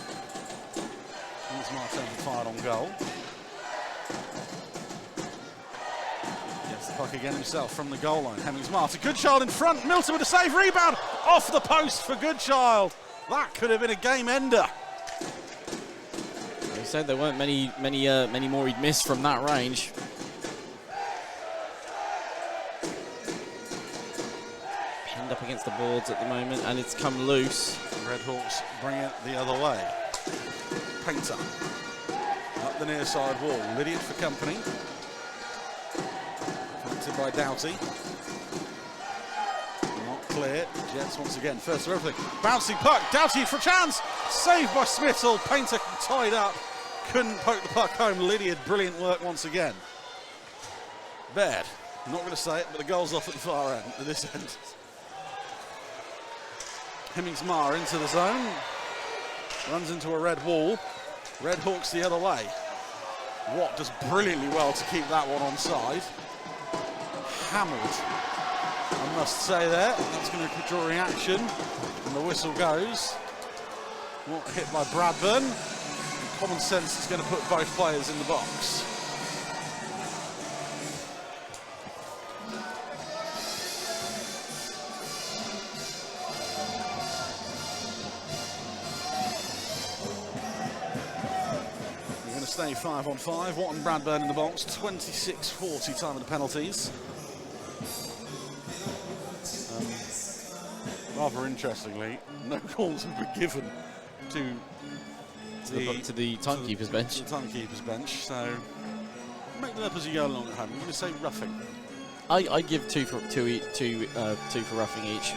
Hemmings-Marr turns and fired on goal. Gets the puck again himself from the goal line. Hemmings-Marr to Goodchild in front. Milton with a save, rebound off the post for Goodchild. That could have been a game ender. He said there weren't many more he'd missed from that range. Pinned up against the boards at the moment, and it's come loose. Redhawks bring it the other way. Painter up the near side wall. Lydiard for company. Painted by Doughty. Not clear. Jets once again. First for everything. Bouncing puck. Doughty for chance. Saved by Smittle. Painter tied up. Couldn't poke the puck home. Lydiard, brilliant work once again. Baird. I'm not going to say it, but the goal's off at the far end, at this end. Hemmings-Marr into the zone. Runs into a red wall. Redhawks the other way. Watt does brilliantly well to keep that one onside. Hammered, I must say there. That's going to draw reaction. And the whistle goes. Watt hit by Bradburn. Common sense is going to put both players in the box. We're going to stay 5-on-5. Watt and Bradburn in the box. 26-40 time of the penalties. Rather interestingly, no calls have been given to the timekeeper's bench. To the timekeeper's bench, so make them up as you go along at home. I'm going to say roughing. I give two for roughing each.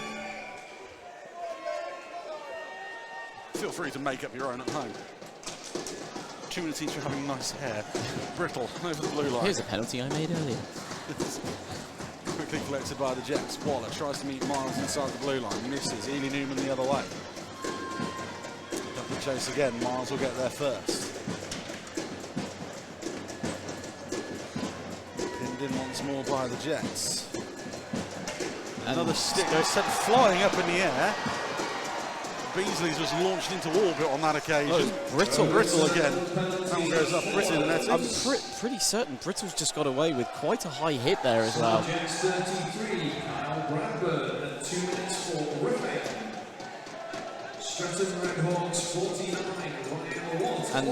Feel free to make up your own at home. 2 minutes each for having nice hair. Brittle over the blue line. Here's a penalty I made earlier. Quickly collected by the Jets. Waller tries to meet Miles inside the blue line. Misses. Ely Newman the other way. Double chase again. Miles will get there first. Pinned in once more by the Jets. Another stick sent flying up in the air. Beasley's was launched into orbit on that occasion. Oh, Brittle. Brittle again. That one goes up Brittle netting. I'm pretty certain Brittle's just got away with quite a high hit there as well. Jets 33, Kyle Bradburn, and 2 minutes for Riffing. Streatham Redhawks 49, Ryan Watt. And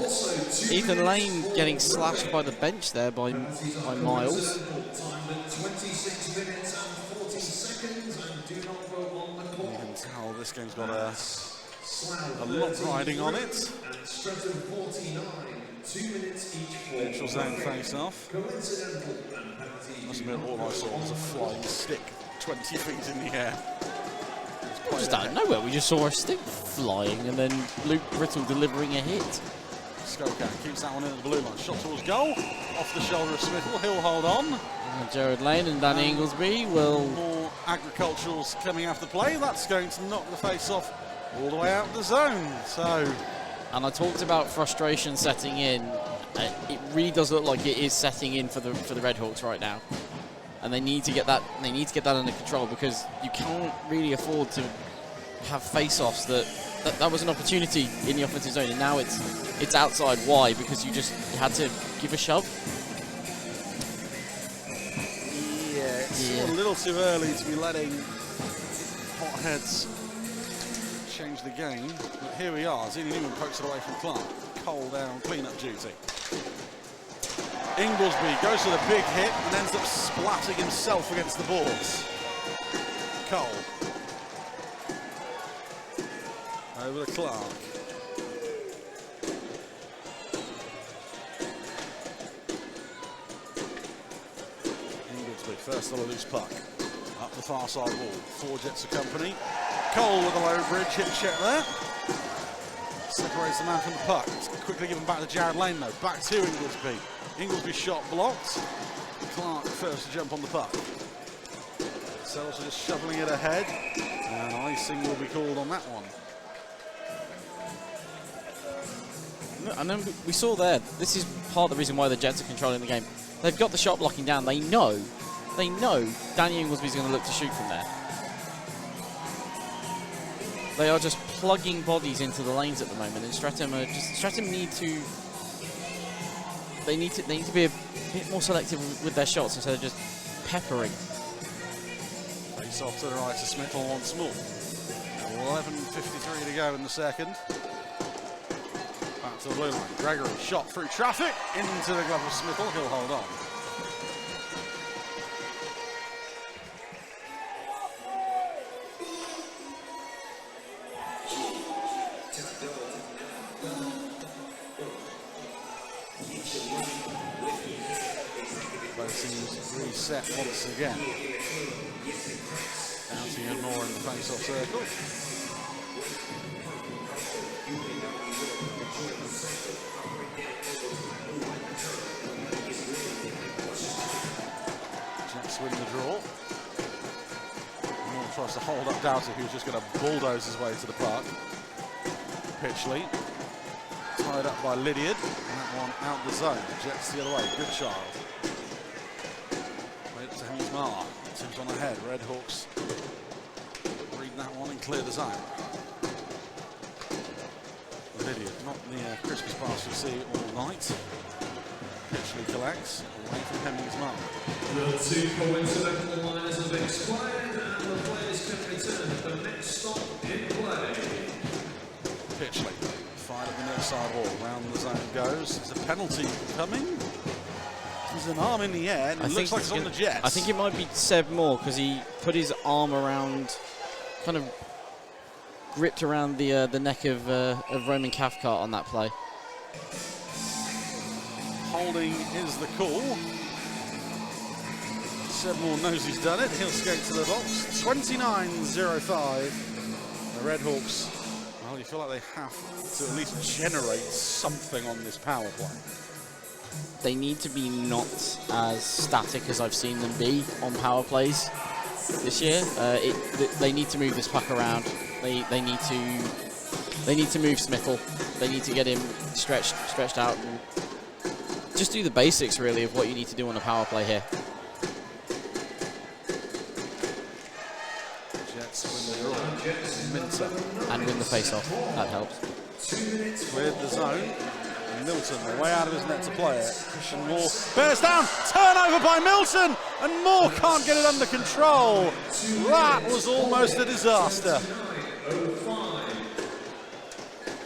Ethan Lane getting slashed by the bench there by Miles. Time at 26 minutes and 40 seconds, and do not go on the clock. You can tell this game's got a lot riding on it. And Streatham 49, 2 minutes each for Neutral zone face-off. coincidental and penalty. Must admit, all I saw was a flying stick 20 feet in the air. Just out of nowhere, we just saw a stick flying and then Luke Brittle delivering a hit. Skokan keeps that one in the blue line. Shot towards goal. Off the shoulder of Smithell. He'll hold on. And Jared Lane and Danny Inglesby will... More agriculturals coming after play. That's going to knock the face off all the way out of the zone. So... And I talked about frustration setting in. It really does look like it is setting in for the Redhawks right now. And they need to get that under control, because you can't really afford to have face-offs that was an opportunity in the offensive zone, and now it's outside. Why? Because you had to give a shove. Still a little too early to be letting hotheads change the game. But here we are. Zini Newman pokes it away from Clark. Cole down clean-up duty. Inglesby goes for the big hit and ends up splatting himself against the boards. Cole. Over to Clark. Inglesby first on a loose puck. Up the far side wall. 4 Jets of company. Cole with a low bridge hit check there. Separates the man from the puck. It's quickly given back to Jared Lane though. Back to Inglesby. Inglesby shot blocked. Clark first to jump on the puck. Seltzer just shoveling it ahead. And icing will be called on that one. And then we saw there, this is part of the reason why the Jets are controlling the game. They've got the shot blocking down. They know Danny Inglesby's going to look to shoot from there. They are just plugging bodies into the lanes at the moment, and Streatham need to. They need to be a bit more selective with their shots instead of just peppering. Face off to the right to Smithell once more. 11:53 to go in the second. Back to the blue line. Gregory shot through traffic into the glove of Smithell. He'll hold on. Both teams reset once again. Bouncing and more in the face-off circle. Jets win the draw. Moore tries to hold up Doughty, who's just going to bulldoze his way to the park. Pitchley. Tied up by Lydiard. And that one out the zone. Jets the other way. Good child. Wait to Hemmings Marr. Tim's on ahead. Redhawks read that one and clear the zone. Lydiard, not the Christmas pass we see all night. Pitchley collects away from Hemmings Marr. The 2 coincidental liners have expired and the players can return at the next stop in play. Pitchley. Fired at the near side wall, round the zone goes. Is a penalty coming? There's an arm in the air and it looks like it's on the Jets. I think it might be Seb Moore because he put his arm around, kind of gripped around the neck of Roman Cathcart on that play. Holding is the call. Seb Moore knows he's done it. He'll skate to the box. 29:05. The Redhawks. Well, you feel like they have to at least generate something on this power play. They need to be not as static as I've seen them be on power plays this year. They need to move this puck around. They need to move Smithell. They need to get him stretched out and just do the basics really of what you need to do on a power play here. Jets win the draw. Minter. And win the face-off. That helps. With the zone. Milton, way out of his net to play it. And Moore bears down. Turnover by Milton. And Moore can't get it under control. That was almost a disaster.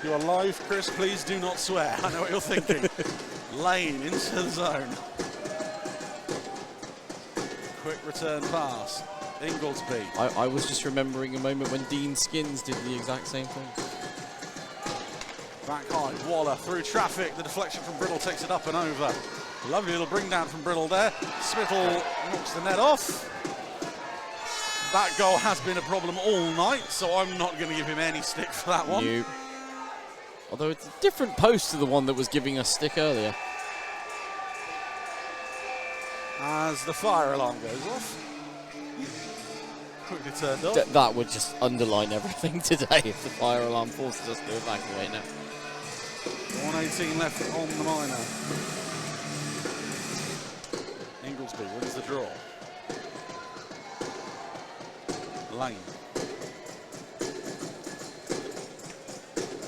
You are live, Chris. Please do not swear. I know what you're thinking. Lane into the zone. Quick return pass. Inglesby. I was just remembering a moment when Dean Skins did the exact same thing. Back high, Waller through traffic. The deflection from Brittle takes it up and over. Lovely little bring down from Brittle there. Smithell knocks the net off. That goal has been a problem all night, so I'm not going to give him any stick for that one. Nope. Although it's a different post to the one that was giving us stick earlier. As the fire alarm goes off. Quickly turned off. That would just underline everything today if the fire alarm forces us to evacuate now. 1:18 left on the minor. Inglesby wins the draw. Lane.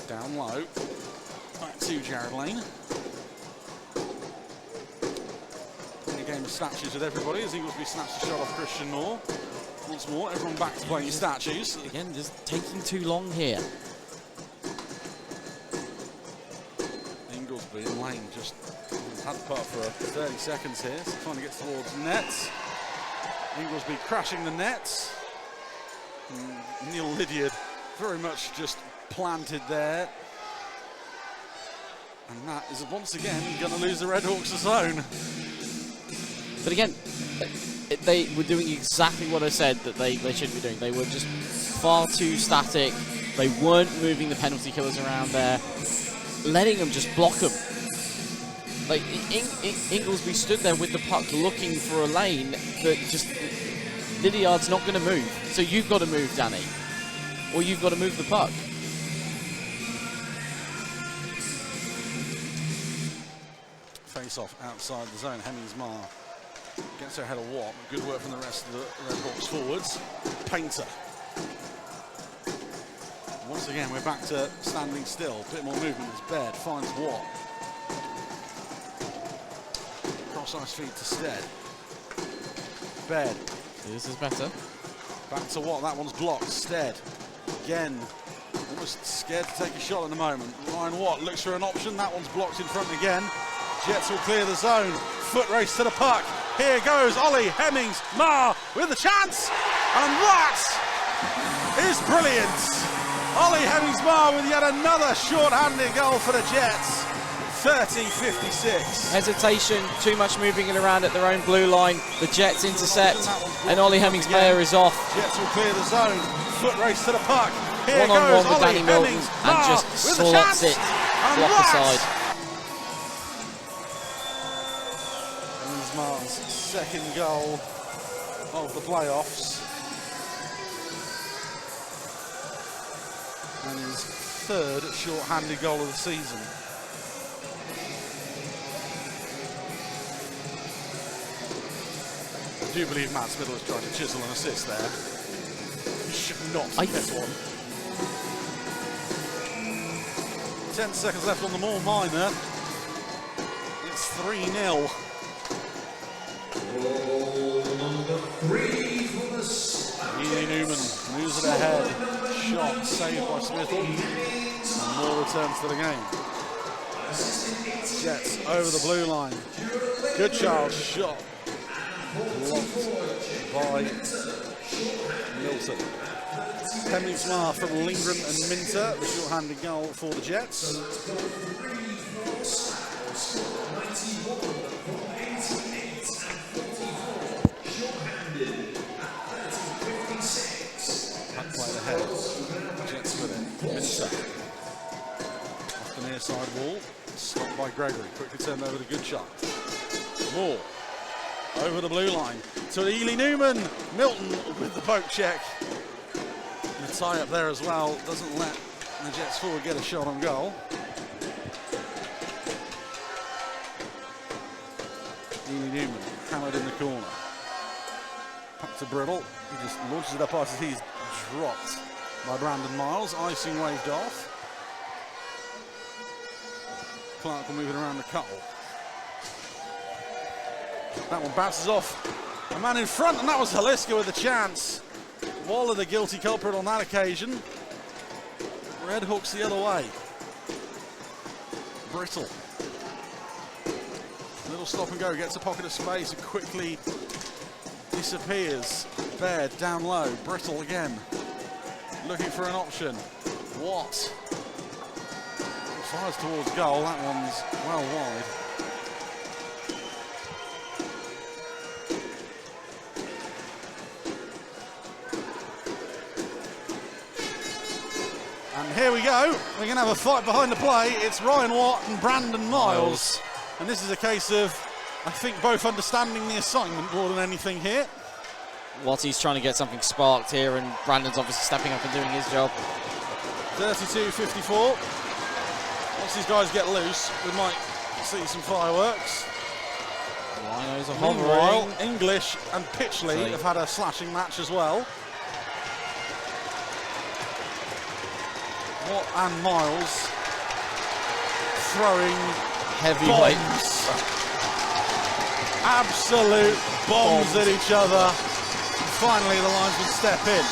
Down low. Back to Jared Lane. 20 games the statues with everybody as Inglesby snaps the shot off Christian Moore. Once more, everyone back to playing statues. Again, just taking too long here. Inglesby in lane just had the putt for 30 seconds here, so trying to get towards nets. Inglesby crashing the nets. Neil Lydiard very much just planted there. And that is once again going to lose the Redhawks a zone. But again, they were doing exactly what I said that they should be doing. They were just far too static. They weren't moving the penalty killers around there, letting them just block them. Like, Inglesby stood there with the puck looking for a lane that just, Lydiard's not going to move. So you've got to move, Danny. Or you've got to move the puck. Face off outside the zone. Hemmings-Marr gets her ahead of Watt. Good work from the rest of the Redhawks forwards. Painter. Once again, we're back to standing still. A bit more movement as Baird finds Watt. Cross-ice feed to Stead. Baird. This is better. Back to Watt. That one's blocked. Stead. Again. Almost scared to take a shot at the moment. Ryan Watt looks for an option. That one's blocked in front again. Jets will clear the zone. Foot race to the puck. Here goes Ollie Hemmings-Marr with the chance. And that is brilliant. Ollie Hemmings-Marr with yet another short-handed goal for the Jets. 30-56. Hesitation, too much moving it around at their own blue line. The Jets intercept, and Ollie Hemmings-Marr is off. Jets will clear the zone. Foot race to the puck. Here One-on-one goes with Ollie Danny Milton, and just slots it, block aside. Hemmings-Marr's second goal of the playoffs. And his third short-handed goal of the season. I do believe Matt Spittle is trying to chisel an assist there. He should not miss one. 10 seconds left on the Moore minor. It's 3-0. Ely Newman moves it ahead. Shot saved by Spittle. And Moore returns to the game. Jets over the blue line. Good child shot. Blocked by Milton. Hemmings-Marr from Lindgren and Minter, the short-handed goal for the Jets. Puck played ahead. Jets with it. Minter. Off the near side wall. Stopped by Gregory. Quickly turned over to Goodshot. Moore. Over the blue line to Ely Newman. Milton with the poke check. And the tie up there as well doesn't let the Jets forward get a shot on goal. Ely Newman hammered in the corner. Puck to Brittle. He just launches it up as he's dropped by Brandon Miles. Icing waved off. Clark will move it around the couple. That one bounces off a man in front, and that was Haliska with a chance. Waller the guilty culprit on that occasion. Redhawks the other way. Brittle. Little stop and go, gets a pocket of space and quickly disappears. Baird down low, Brittle again. Looking for an option. Watt. Fires towards goal, that one's well wide. And here we go. We're going to have a fight behind the play. It's Ryan Watt and Brandon Miles. And this is a case of, I think, both understanding the assignment more than anything here. Watty's trying to get something sparked here, and Brandon's obviously stepping up and doing his job. 32-54. Once these guys get loose, we might see some fireworks. Rhinos are Meanwhile, hovering. English and Pitchley have had a slashing match as well. Watt and Miles throwing Heavyweight. bombs Absolute bombs at each other. And finally, the linesmen step in.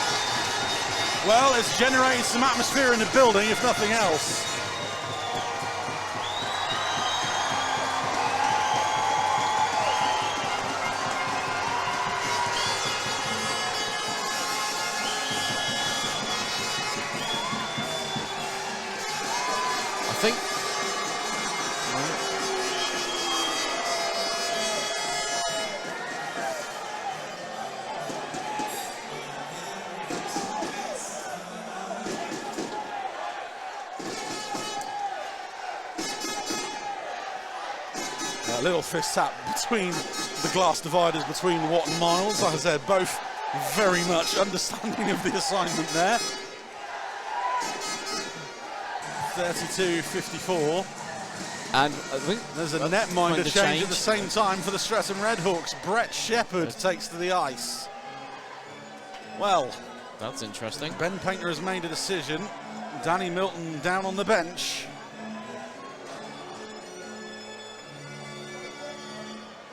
Well, it's generated some atmosphere in the building, if nothing else. I think. A little fist tap between the glass dividers between Watt and Miles. Like I said, both very much understanding of the assignment there. 32-54. And there's a netminder change at the same time for the Streatham Redhawks. Brett Shepherd takes to the ice. Well, that's interesting. Ben Painter has made a decision. Danny Milton down on the bench.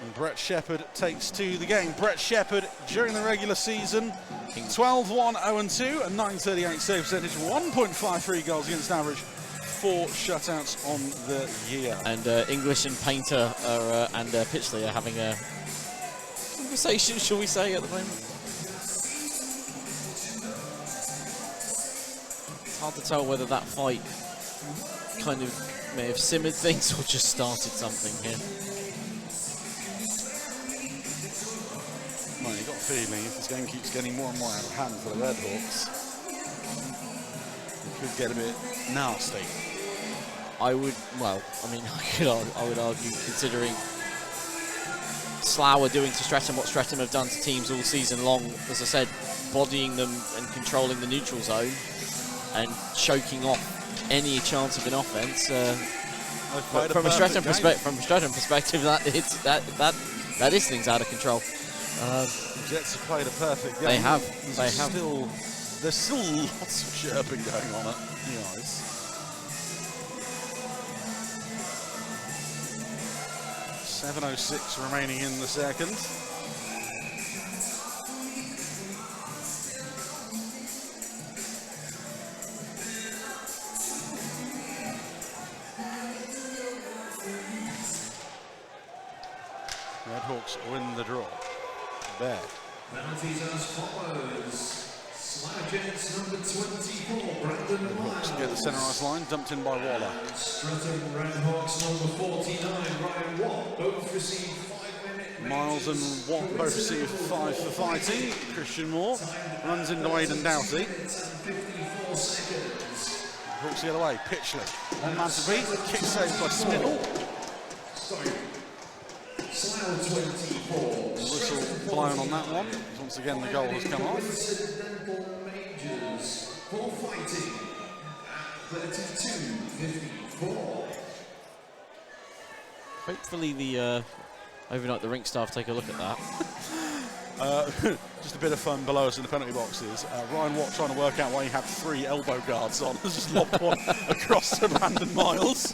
And Brett Shepherd takes to the game. Brett Shepherd during the regular season, 12-1, 0-2, a 938 save percentage, 1.53 goals against average, 4 shutouts on the year. And English and Painter are, and Pitchley are having a conversation, shall we say, at the moment. It's hard to tell whether that fight kind of may have simmered things or just started something here. Well, you've got a feeling if this game keeps getting more and more out of hand for the Redhawks, it could get a bit nasty. I would, well, I mean, I would argue, considering Slough are doing to Streatham what Streatham have done to teams all season long, as I said, bodying them and controlling the neutral zone and choking off any chance of an offence. From a Streatham perspective, that is things out of control. The Jets have played a perfect game. They have. There's still lots of chirping going on at the ice. 7:06 remaining in the second. Redhawks win the draw. There. Penalties as follows. Slough Jets number 24, Brandon Redhawks get the centre ice line, dumped in by Waller. Streatham Redhawks number 49, Ryan Watt, both received 5-minute. Miles and Watt both receive 5 for fighting. Christian Moore runs into Aidan Doughty. 54 seconds. Hawks the other way, Pitchley. One man to beat, kick saved by Smithell. Slough 24. Whistle blown on that one. Once again, the goal has come off. Majors for fighting at 32-54. Hopefully the overnight the rink staff take a look at that. Just a bit of fun below us in the penalty boxes. Ryan Watt trying to work out why he had 3 elbow guards on. Has just lobbed one across to Brandon Miles.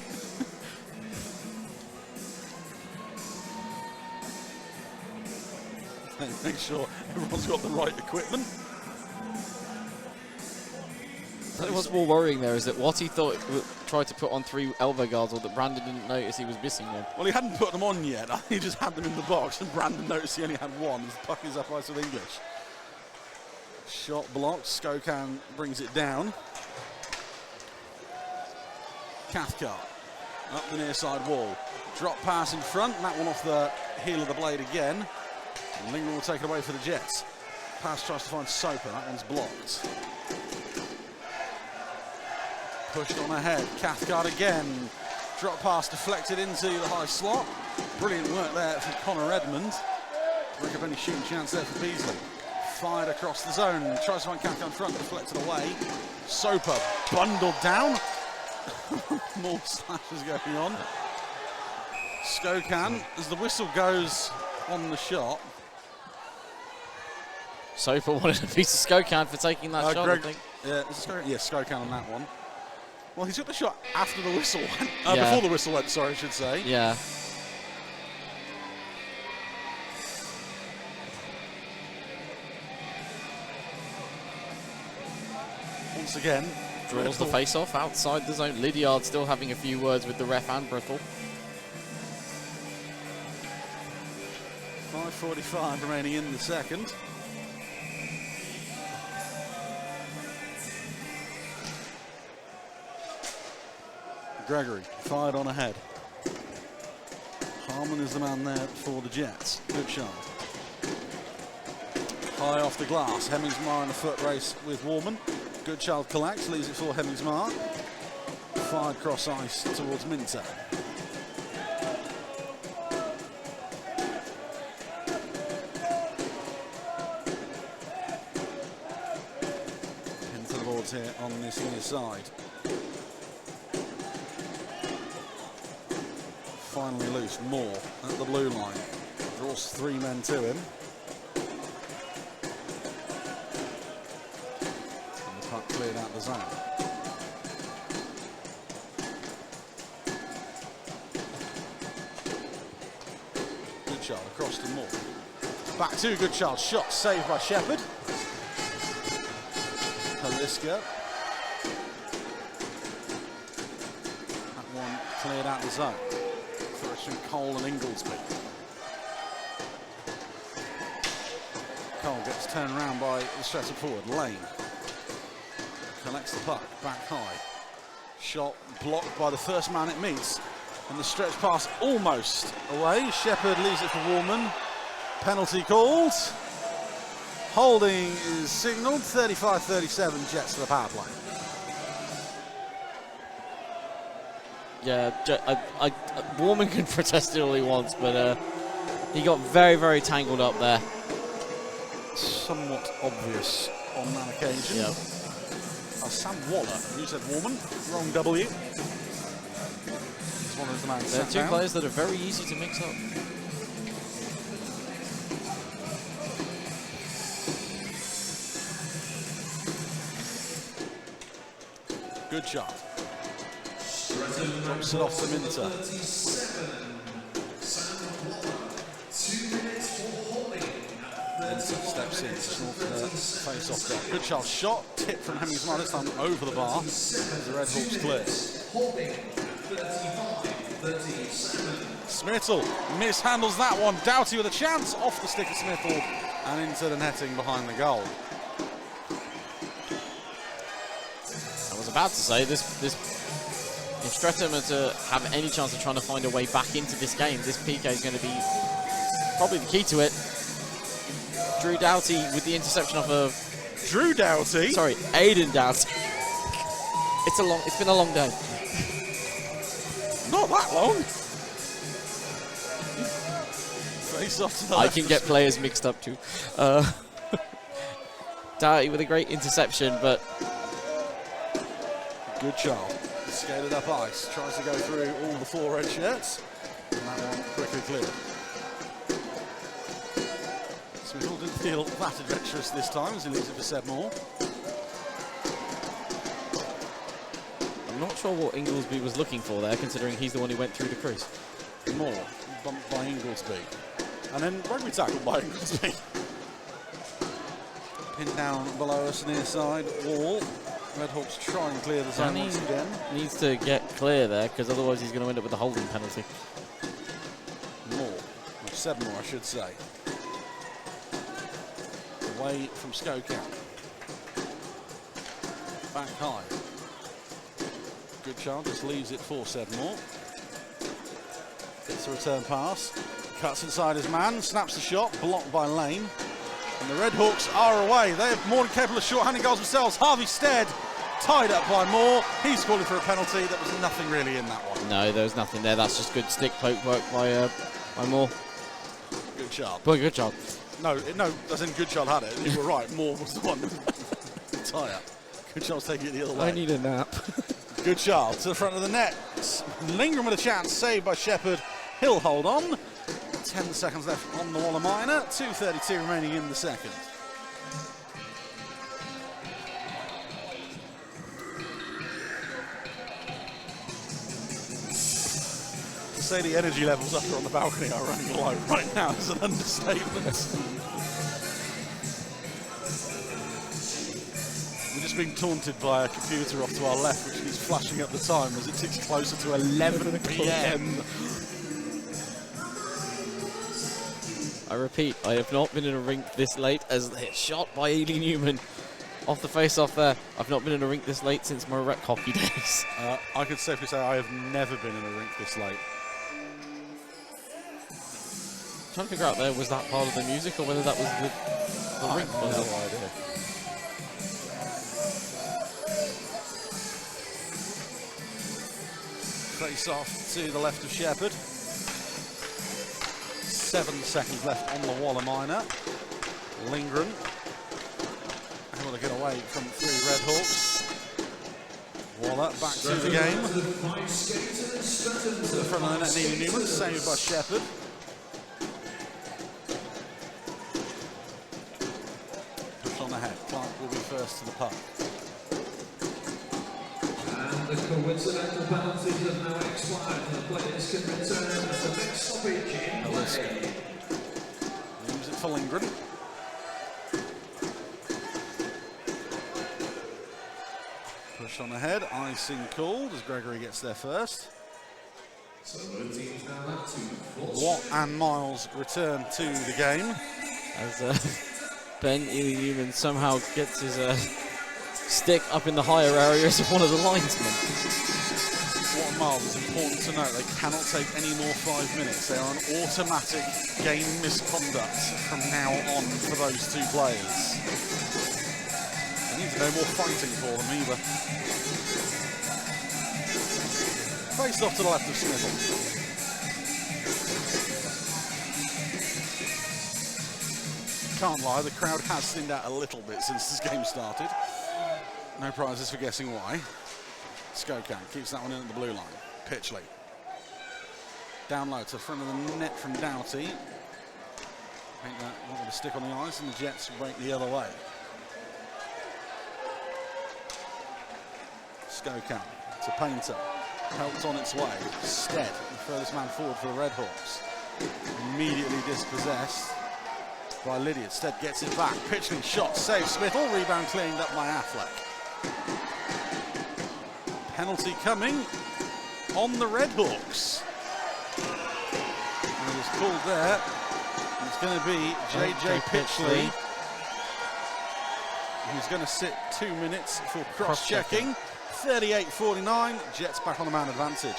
Make sure everyone's got the right equipment. What's more worrying there is that what he thought tried to put on 3 elbow guards, or that Brandon didn't notice he was missing one. Well, he hadn't put them on yet. He just had them in the box, and Brandon noticed he only had one. His puck is up ice with English. Shot blocked. Skokan brings it down. Cathcart up the near side wall. Drop pass in front. And that one off the heel of the blade again. And Linger will take it away for the Jets. Pass tries to find Soper. That one's blocked. Pushed on ahead. Cathcart again. Drop pass deflected into the high slot. Brilliant work there from Connor Edmond. Bring up any shooting chance there for Beasley. Fired across the zone. Tries to find Cathcart in front. Deflected away. Soper bundled down. More slashes going on. Skokan, as the whistle goes on the shot. Soper wanted a piece of Skokan for taking that shot, Greg, I think. Yeah, Skokan on that one. Well, he took the shot after the whistle went. Yeah. Before the whistle went, sorry, I should say. Yeah. once again. Draws the face-off outside the zone. Lydiard still having a few words with the ref and Brittle. 5:45 remaining in the second. Gregory fired on ahead. Harmon is the man there for the Jets. Good shot. High off the glass. Hemmingsmar in a foot race with Warman. Goodchild collects, leaves it for Hemmingsmar. Fired cross ice towards Minter. Into the boards here on this near side. Finally loose, Moore at the blue line. Draws 3 men to him. And the puck cleared out the zone. Goodchild across to Moore. Back to Goodchild, shot saved by Shepherd. Haliska. That one cleared out the zone. Cole and Inglesby. Cole gets turned around by the stretcher forward, Lane. Collects the puck, back high. Shot blocked by the first man it meets. And the stretch pass almost away. Shepherd leaves it for Warman. Penalty called. Holding is signalled. 35-37 Jets to the power play. Yeah, Warman can protest it all he wants, but he got very, very tangled up there. Somewhat obvious on that occasion. Yep. Sam Waller, you said Warman, wrong W. One of the man They're two players that are very easy to mix up. Good shot. Drops it off to Minter. 2 minutes for holding. Steps in, face off there. Good shot, tip from Hemmingsmar, this time over the bar. The Redhawks clear. Holding 35-37. Smittle mishandles that one. Doughty with a chance off the stick of Smittle and into the netting behind the goal. I was about to say this if Streatham are to have any chance of trying to find a way back into this game, this PK is going to be probably the key to it. Drew Doughty with the interception off of Drew Doughty? Sorry, Aidan Doughty. It's been a long day. Not that long. Face off to the I can get players mixed up too. Doughty with a great interception, but good child. Skated up ice, tries to go through all the 4 red shirts, and that one quickly cleared. Smittle didn't feel that adventurous this time as he leaves it for Seb Moore. I'm not sure what Inglesby was looking for there, considering he's the one who went through the crease. Moore bumped by Inglesby, and then rugby tackled by Inglesby. Pinned down below us near side wall. Redhawks try and clear the zone once again. Needs to get clear there, because otherwise he's going to end up with a holding penalty. Moore, or Seb Moore I should say. Away from Skokow. Back high. Good child, just leaves it for Seb Moore. Gets a return pass. Cuts inside his man, snaps the shot, blocked by Lane. And the Redhawks are away. They are more than capable of short-handing goals themselves. Harvey Stead tied up by Moore. He's calling for a penalty. There was nothing really in that one. No, there was nothing there. That's just good stick poke work by Moore. Good child. Well, good job. No, as in Goodchild had it. You were right. Moore was the one tie up. Goodchild's taking it the other way. I need a nap. Goodchild to the front of the net. Lingering with a chance. Saved by Shepherd. He'll hold on. 10 seconds left on the Waller Minor. 2:32 remaining in the second. To say the energy levels up here on the balcony are running low right now is an understatement. We just being taunted by a computer off to our left, which is flashing up the time as it ticks closer to 11 p.m. I repeat, I have not been in a rink this late as they hit shot by Ely Newman off the face-off there. I've not been in a rink this late since my rec hockey days. I could safely say I have never been in a rink this late. I'm trying to figure out there, was that part of the music or whether that was the rink? I have no idea. Face off to the left of Sheffield. 7 seconds left on the Waller minor. Lindgren able to get away from 3 Redhawks. Waller back to the game. To the front of the net, Ely Newman, saved by Sheffield. Push on ahead. Clark will be first to the puck. And the coincidental penalties have now expired, and the players can return at the next stoppage in play. Leaves it for Lindgren. Push on ahead, icing called as Gregory gets there first. So the teams now have to Watt and Miles return to the game. As Ben Ely Newman somehow gets his stick up in the higher areas of one of the linesmen. Watt and Miles, it's important to note, they cannot take any more 5 minutes. They are an automatic game misconduct from now on for those 2 players. There needs no more fighting for them either. Face off to the left of Smithel. Can't lie, the crowd has thinned out a little bit since this game started. No prizes for guessing why. Skokan keeps that one in at the blue line. Pitchley. Down low to the front of the net from Doughty. I think that not going to stick on the ice and the Jets break the other way. Skokan to Painter. Helped on its way. Stead, the furthest man forward for the Redhawks. Immediately dispossessed by Lydiard. Stead gets it back. Pitchling shot, saves Smithel. Rebound cleaned up by Affleck. Penalty coming on the Redhawks. And it was called there. It's going to be JJ Pitchley, who's going to sit 2 minutes for cross-checking. 38-49, Jets back on the man advantage.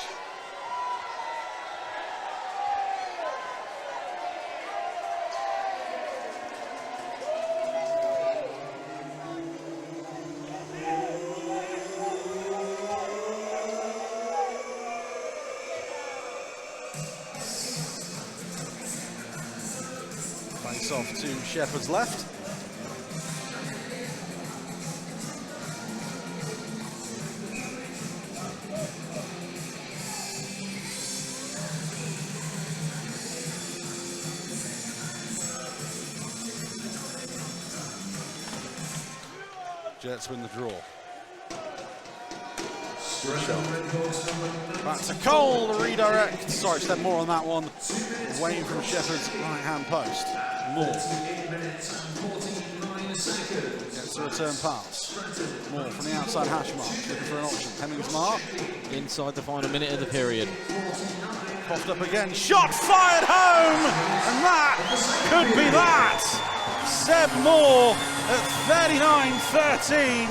Face off to Shefford's left. Jets win the draw. Back to Cole, the redirect. Sorry, step more on that one. Away from Shefford's right-hand post. Moore. Gets the return pass. Moore from the outside hash mark. Looking for an option. Hemmings mark. Inside the final minute of the period. Popped up again. Shot fired home! And that could be that! Seb Moore at 39-13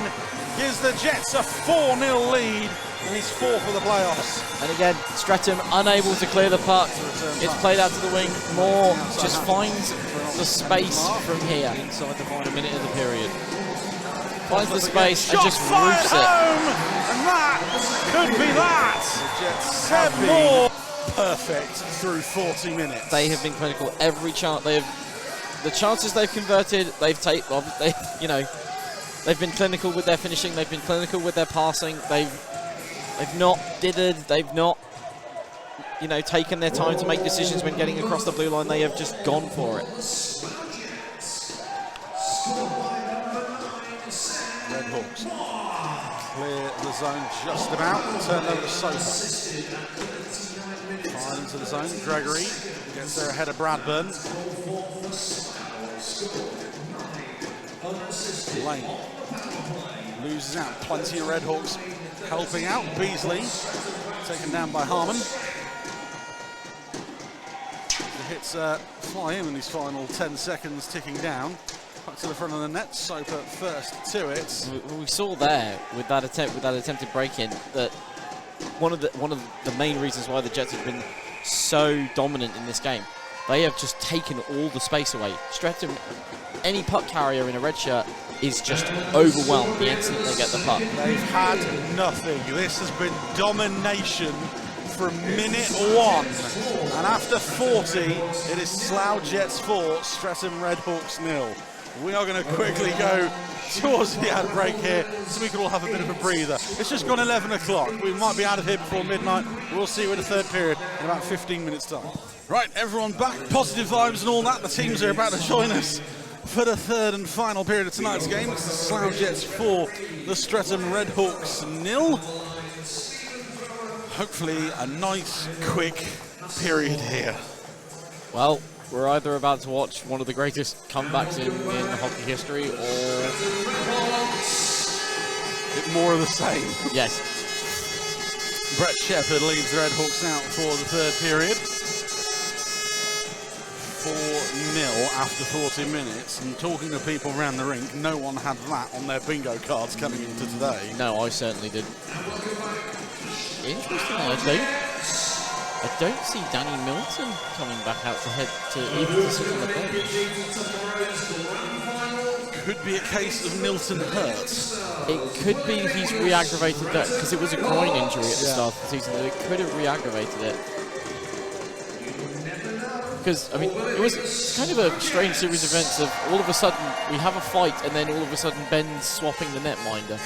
gives the Jets a 4-0 lead, and he's 4th for the playoffs. And again, Streatham unable to clear the puck. It's played out to the wing. Moore just finds the space from here inside the final minute of the period. Finds the space and just roofs it. And that could be that! Seb Moore perfect through 40 minutes. They have been clinical every chance. The chances they've converted, they've taken. They've been clinical with their finishing. They've been clinical with their passing. They've not dithered. They've not, taken their time to make decisions when getting across the blue line. They have just gone for it. Redhawks clear the zone just about. Turn over to Sosa. Fine into the zone. Gregory gets there ahead of Bradburn. Lane loses out. Plenty of Redhawks helping out. Beasley taken down by Harmon. The hits fly in these final 10 seconds, ticking down. Back to the front of the net. Soper first to it. We saw there with that attempted break-in, that one of the main reasons why the Jets have been so dominant in this game. They have just taken all the space away. Streatham, any puck carrier in a red shirt is just overwhelmed the instant they get the puck. They've had nothing. This has been domination from minute 1. And after 40, it is Slough Jets 4, Streatham Redhawks 0. We are going to quickly go towards the ad break here so we can all have a bit of a breather. It's just gone 11 o'clock. We might be out of here before midnight. We'll see you in the third period in about 15 minutes time. Right, everyone back, positive vibes and all that. The teams are about to join us for the third and final period of tonight's game. It's the Slough Jets 4, the Streatham Redhawks 0. Hopefully a nice, quick period here. Well, we're either about to watch one of the greatest comebacks in hockey history, or more of the same. Yes. Brett Shepard leads the Redhawks out for the third period. 4-0 after 40 minutes. And talking to people around the rink, no one had that on their bingo cards coming into today. No, I certainly didn't. Interesting, I don't see Danny Milton coming back out to head to even to sit on the bench. Could be a case of Milton hurt. It could be he's re-aggravated that, because it was a groin injury at the start of the season, that it could have re-aggravated it. Because, I mean, it was kind of a strange series of events of all of a sudden we have a fight and then all of a sudden Ben's swapping the netminder.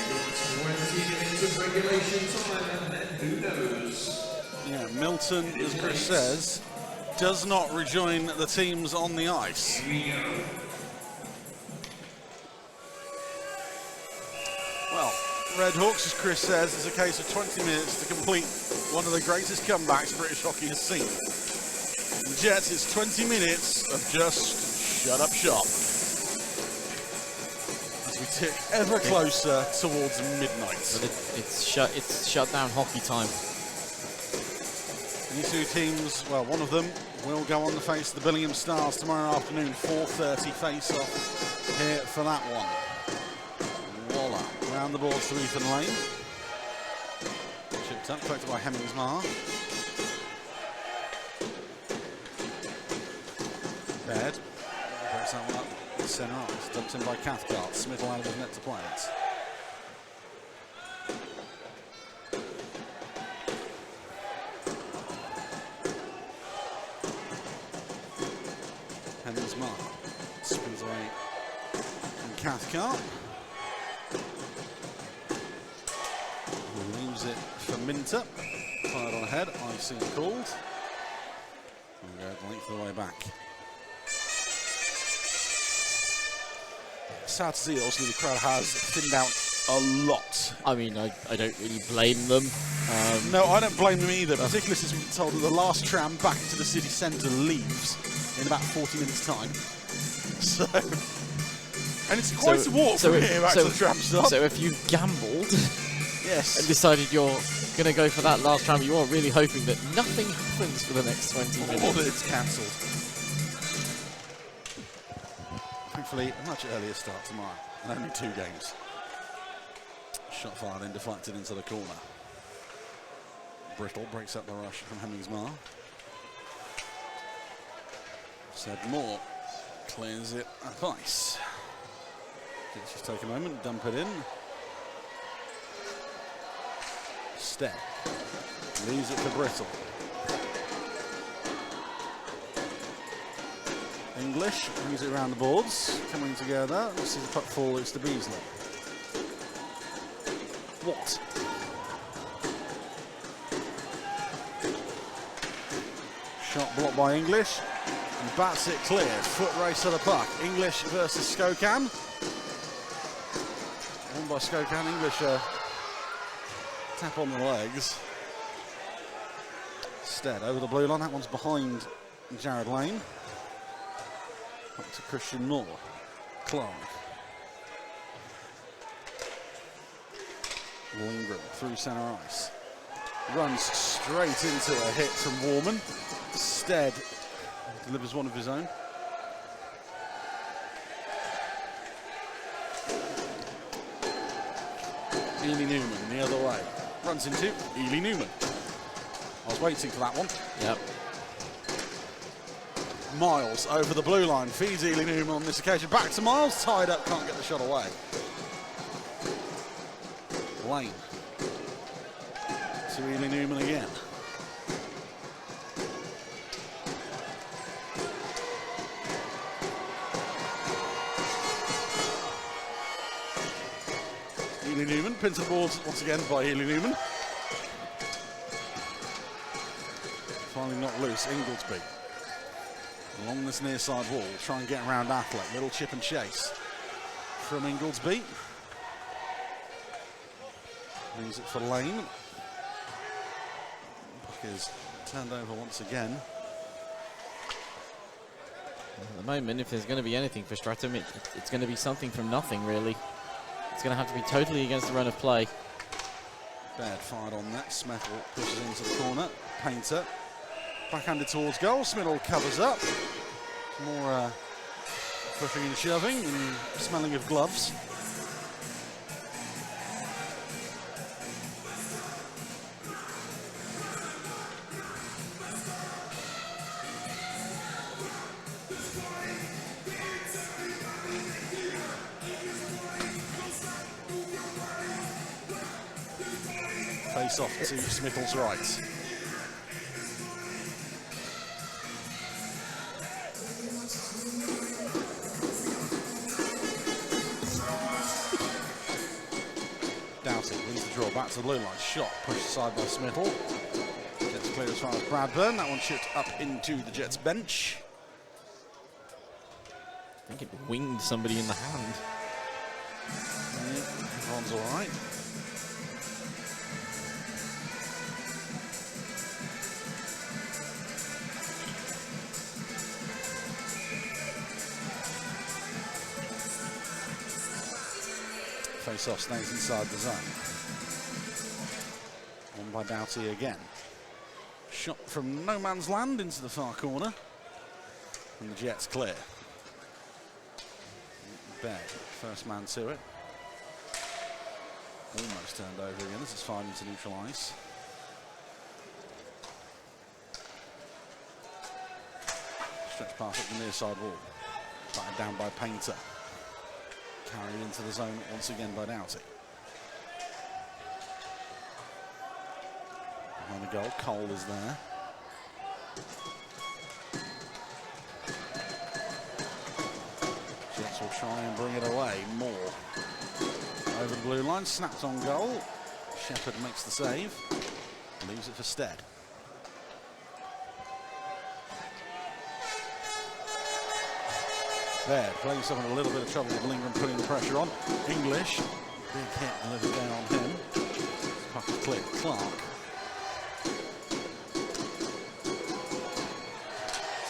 Yeah, Milton, as Chris says, does not rejoin the teams on the ice. Well, Redhawks, as Chris says, is a case of 20 minutes to complete one of the greatest comebacks British hockey has seen. The Jets is 20 minutes of just shut up shop. As we tick ever closer towards midnight. But it's shut down hockey time. These two teams, well, one of them will go on the face of the Billingham Stars tomorrow afternoon, 4:30 face-off here for that one. Voila, round the boards to Ethan Lane. Chipped up, collected by Hemmingsmar. Baird breaks that one up, centre arms, dumped in by Cathcart. Smith will out of his net to play it. Hemmingsmar spins away from Cathcart. Leaves it for Minter. Fired on ahead, icing called. And go the length of the way back. Sad to see, also the crowd has thinned out a lot. I mean, I don't really blame them. No, I don't blame them either, particularly since we've been told that the last tram back into the city centre leaves in about 40 minutes' time. So, and it's quite a walk from here back to the tram stop. So if you gambled yes, and decided you're going to go for that last tram, you are really hoping that nothing happens for the next 20 minutes. Or that it's cancelled. Hopefully a much earlier start tomorrow, and only 2 games. Shot fired and deflected into the corner. Brittle breaks up the rush from Hemmingsmar. Said Moore clears it up ice. Let's just take a moment, dump it in. Stead leaves it to Brittle. English brings it around the boards, coming together. This is the puck fall, it's to Beasley. What? Shot blocked by English, and bats it clear. Foot race of the puck. English versus Skokan. Won by Skokan. English tap on the legs. Stead over the blue line. That one's behind Jared Lane. Up to Christian Moore. Clark. Lindgren through centre ice. Runs straight into a hit from Warman. Stead delivers one of his own. Ely Newman the other way. Runs into Ely Newman. I was waiting for that one. Yep. Miles over the blue line. Feeds Ely Newman on this occasion. Back to Miles. Tied up. Can't get the shot away. Lane. To Ely Newman again. Ely Newman, pins the balls once again by Ely Newman. Finally not loose, Inglesby. Along this near side wall, try and get around Affleck. Little chip and chase from Inglesby. Leaves it for Lane. Puck is turned over once again. At the moment, if there's going to be anything for Streatham, it's going to be something from nothing, really. It's going to have to be totally against the run of play. Baird fired on that. Smithell pushes into the corner. Painter backhanded towards goal. Smithell covers up. More pushing and shoving and smelling of gloves. Face off to Smithell's right. Doughty wins the draw back to the blue line. Shot pushed aside by Smithell. Jets clear as far as Bradburn. That one chipped up into the Jets bench. I think it winged somebody in the hand. Yeah, everyone's all right. Face-off stays inside the zone. On by Doughty again. Shot from no man's land into the far corner. And the Jets clear. Baird, first man to it. Almost turned over again. This is fired into neutral ice. Stretch pass up the near side wall. Batted down by Painter. Carried into the zone once again by Doughty. Behind the goal, Cole is there. Jets will try and bring it away more. Over the blue line, snapped on goal. Shepherd makes the save. Leaves it for Stead. Baird playing himself in a little bit of trouble with Lindgren putting the pressure on. English, big hit delivered down on him. Puck is clear. Clark.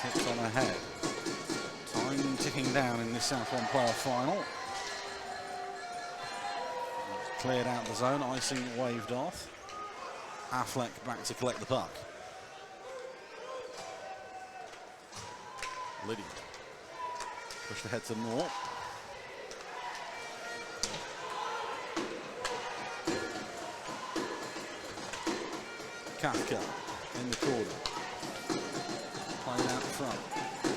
Tipped on ahead. Time ticking down in this South One player final. Cleared out the zone, icing waved off. Affleck back to collect the puck. Lydia. Pushed ahead to Moore. Kafka in the corner. Playing out in front.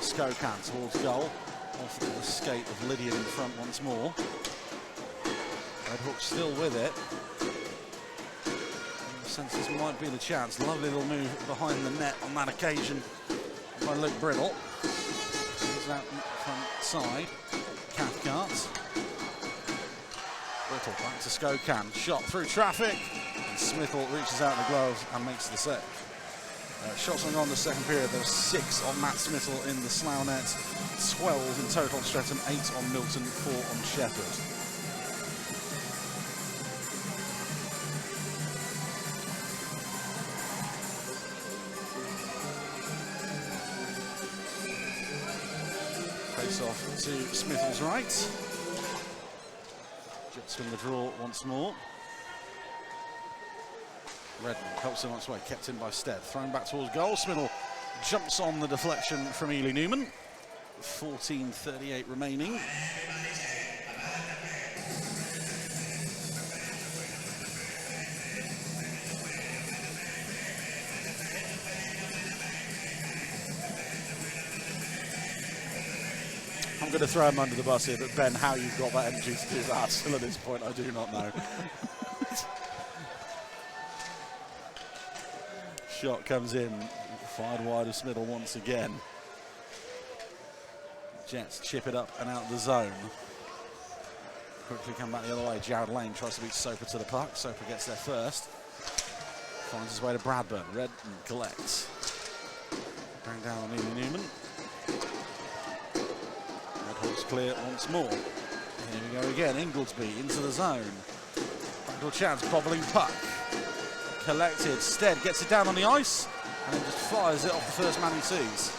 Skokan towards goal. Off the escape of Lydia in front once more. Redhawks still with it. In the sense this might be the chance. Lovely little move behind the net on that occasion by Luke Brittle. He's out front side. Cathcart. Brittle back to Skokan. Shot through traffic. And Smithell reaches out the gloves and makes the save. Shots on the second period. There were 6 on Matt Smithell in the Slough net. 12 in total on Streatham. 8 on Milton. 4 on Sheffield. Off to Smithell's right. Jets win the draw once more. Redden helps him on its way, kept in by Stead. Thrown back towards goal. Smithell jumps on the deflection from Ely Newman. 14:38 remaining. I'm going to throw him under the bus here, but Ben, how you've got that energy to do that still at this point, I do not know. Shot comes in, fired wide of Smithell once again. Jets chip it up and out the zone. Quickly come back the other way. Jared Lane tries to beat Soper to the puck. Soper gets there first. Finds his way to Bradburn. Redden collects. Bring down on Ely Newman. Redhawks clear once more. Here we go again. Inglesby into the zone. Backdoor chance, bobbling puck. Collected. Stead gets it down on the ice and then just fires it off the first man he sees.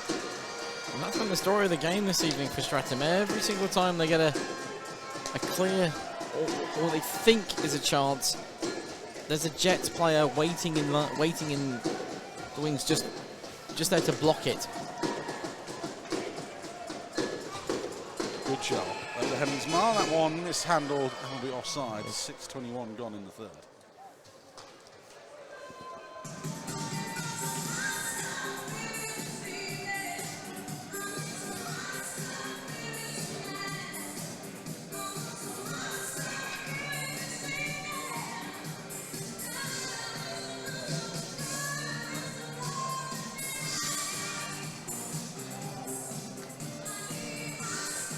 And that's been the story of the game this evening for Streatham. Every single time they get a clear, or they think is a chance, there's a Jets player waiting in the wings, just there to block it. Good shot. Over Hemmings Mar, that one mishandled and will be offside. 6:21 gone in the third.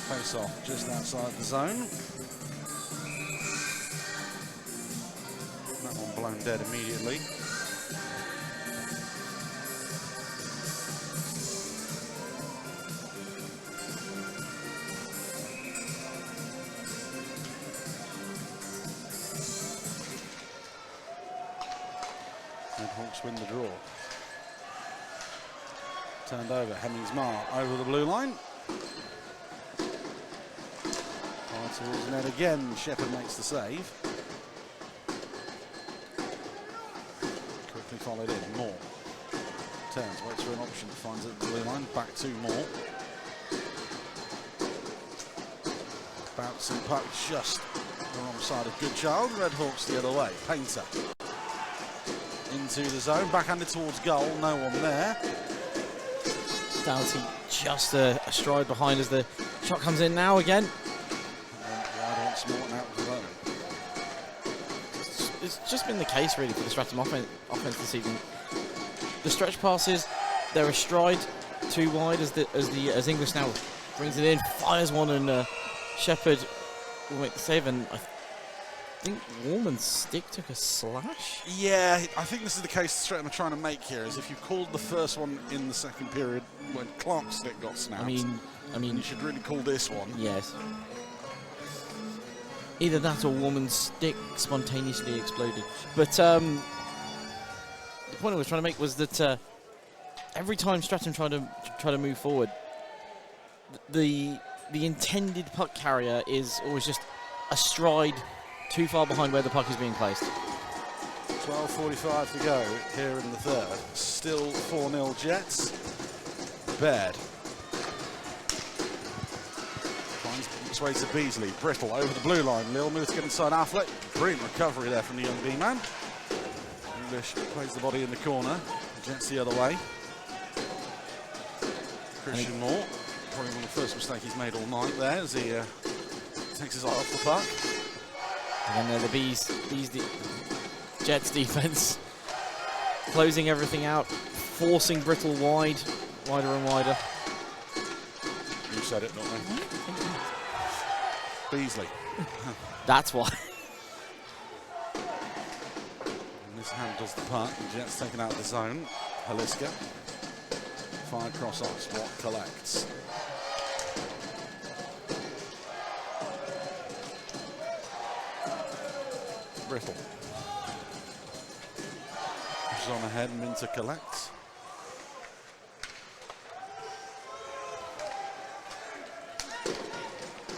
Face off just outside the zone. That one blown dead immediately. Redhawks win the draw. Turned over, Hemmings Mar over the blue line. Towards the net again, Shepherd makes the save. Quickly followed in, Moore. Turns, waits for an option, finds it at the blue line, back to Moore. Bouncing puck just the wrong side of Goodchild, Redhawks the other way. Painter into the zone, backhanded towards goal, no one there. Doughty just a stride behind as the shot comes in now again. It's just been the case really for the Streatham offense this evening. The stretch passes, they're a stride too wide as English now brings it in, fires one, and Shepherd will make the save. And I think Warman's stick took a slash. Yeah, I think this is the case Streatham are trying to make here. Is if you called the first one in the second period when Clark's stick got snapped, I mean, you should really call this one. Yes. Either that or Woman's stick spontaneously exploded. But the point I was trying to make was that every time Streatham try to move forward, the intended puck carrier is always just a stride too far behind where the puck is being placed. 12:45 to go here in the third. Still 4-0 Jets. Baird. Finds its way to Beasley. Brittle over the blue line. Lil moves to get inside Affleck. Brilliant recovery there from the young B-man. English plays the body in the corner. Jets the other way. Christian Moore. Probably one of the first mistakes he's made all night there as he takes his eye off the puck. And then the Jets defense closing everything out, forcing Brittle wider and wider. You said it, not me. Beasley. That's why. And this handles the puck. The Jets taken out of the zone. Haliska. Fired cross ice. Watt collects. Brittle. Pushes on ahead, Minter collects.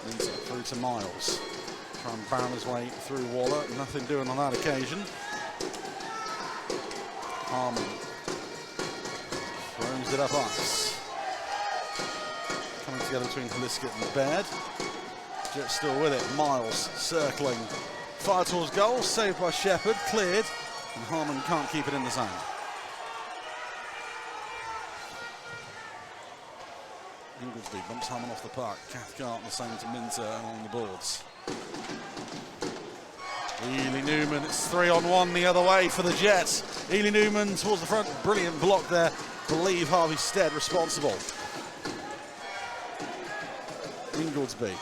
Minter through to Miles. Try and barrel his way through Waller. Nothing doing on that occasion. Harmon throws it up ice. Coming together between Haliskett and Baird. Jets still with it. Miles circling. Fire towards goal. Saved by Shepherd. Cleared. And Harmon can't keep it in the zone. Inglesby bumps Harmon off the park. Cathcart the same to Minter along the boards. Ely Newman, it's 3-on-1 the other way for the Jets. Ely Newman towards the front, brilliant block there. Believe Harvey Stead responsible. Inglesby.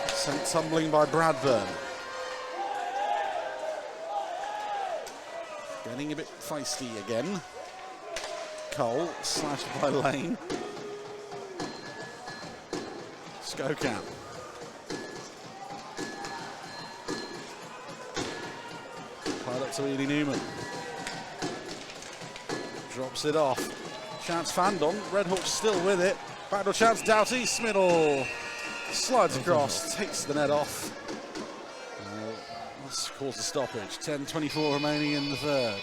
Sent tumbling by Bradburn. Getting a bit feisty again. Cole, slashed by Lane. Skokamp. Played up to Ely Newman. Drops it off. Chance Fandon. Redhawks still with it. Backdoor chance, Doughty. Smiddle slides across, takes the net off. That's caused a stoppage. 10:24 remaining in the third.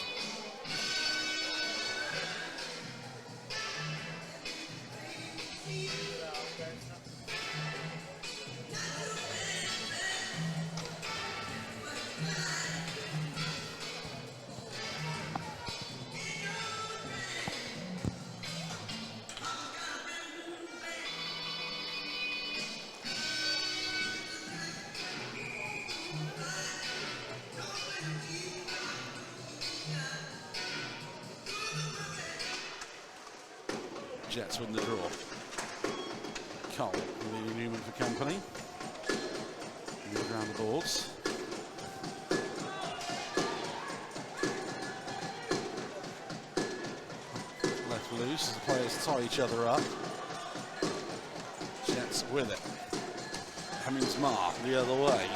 Jets win the draw. Cole, Ely Newman for company. Move around the boards. Left loose as the players tie each other up. Jets with it. Hemmings-Marr the other way.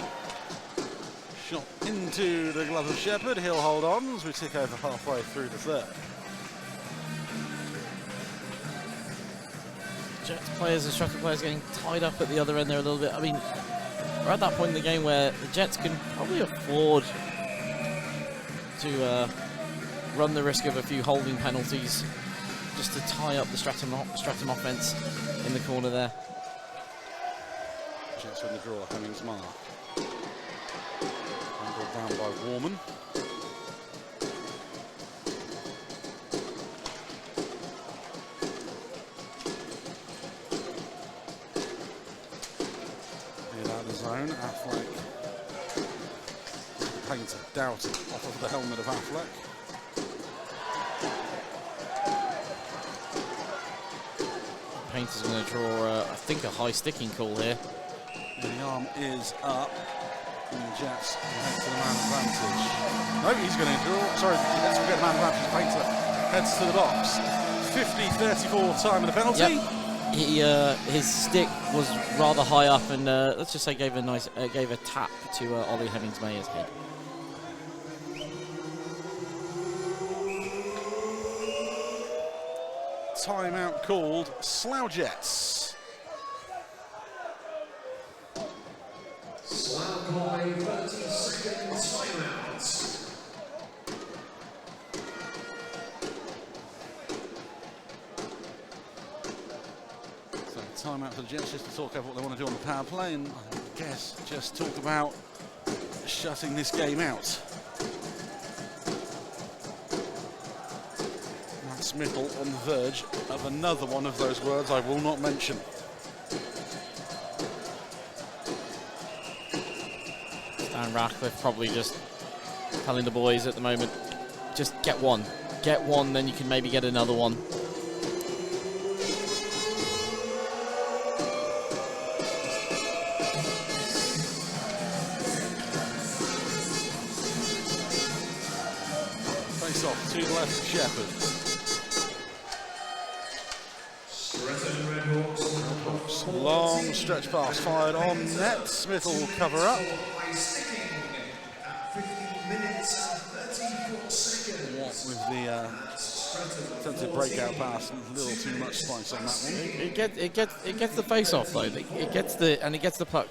Shot into the glove of Shepherd. He'll hold on as we tick over halfway through the third. Jets players and Sheffield players getting tied up at the other end there a little bit. I mean, we're at that point in the game where the Jets can probably afford to run the risk of a few holding penalties just to tie up the Streatham offence in the corner there. Jets win the draw, Hemmings-Marr. Handled down by Warman. Affleck, Painter, Doughty off of the helmet of Affleck. Painter's going to draw, I think, a high sticking call here. And the arm is up. And the Jets head to the man advantage. No, he's going to draw. Sorry, the Jets will get the man advantage. Painter heads to the box. 50-34 time of the penalty. Yep. His stick was rather high up, and let's just say gave a tap to Ollie Hemmings-Mayer's head. Timeout called. Slough Jets. Slough call a 30-second timeout. Timeout for the Jets just to talk over what they want to do on the power play, and I guess just talk about shutting this game out. Matt Smittle on the verge of another one of those words I will not mention. Stan Ratcliffe probably just telling the boys at the moment, just get one, then you can maybe get another one. To the left, Shepherd. Long stretch pass fired on net. Smith will cover up. With the attempted breakout pass, a little too much spice on that one. It gets the face off though. It gets the puck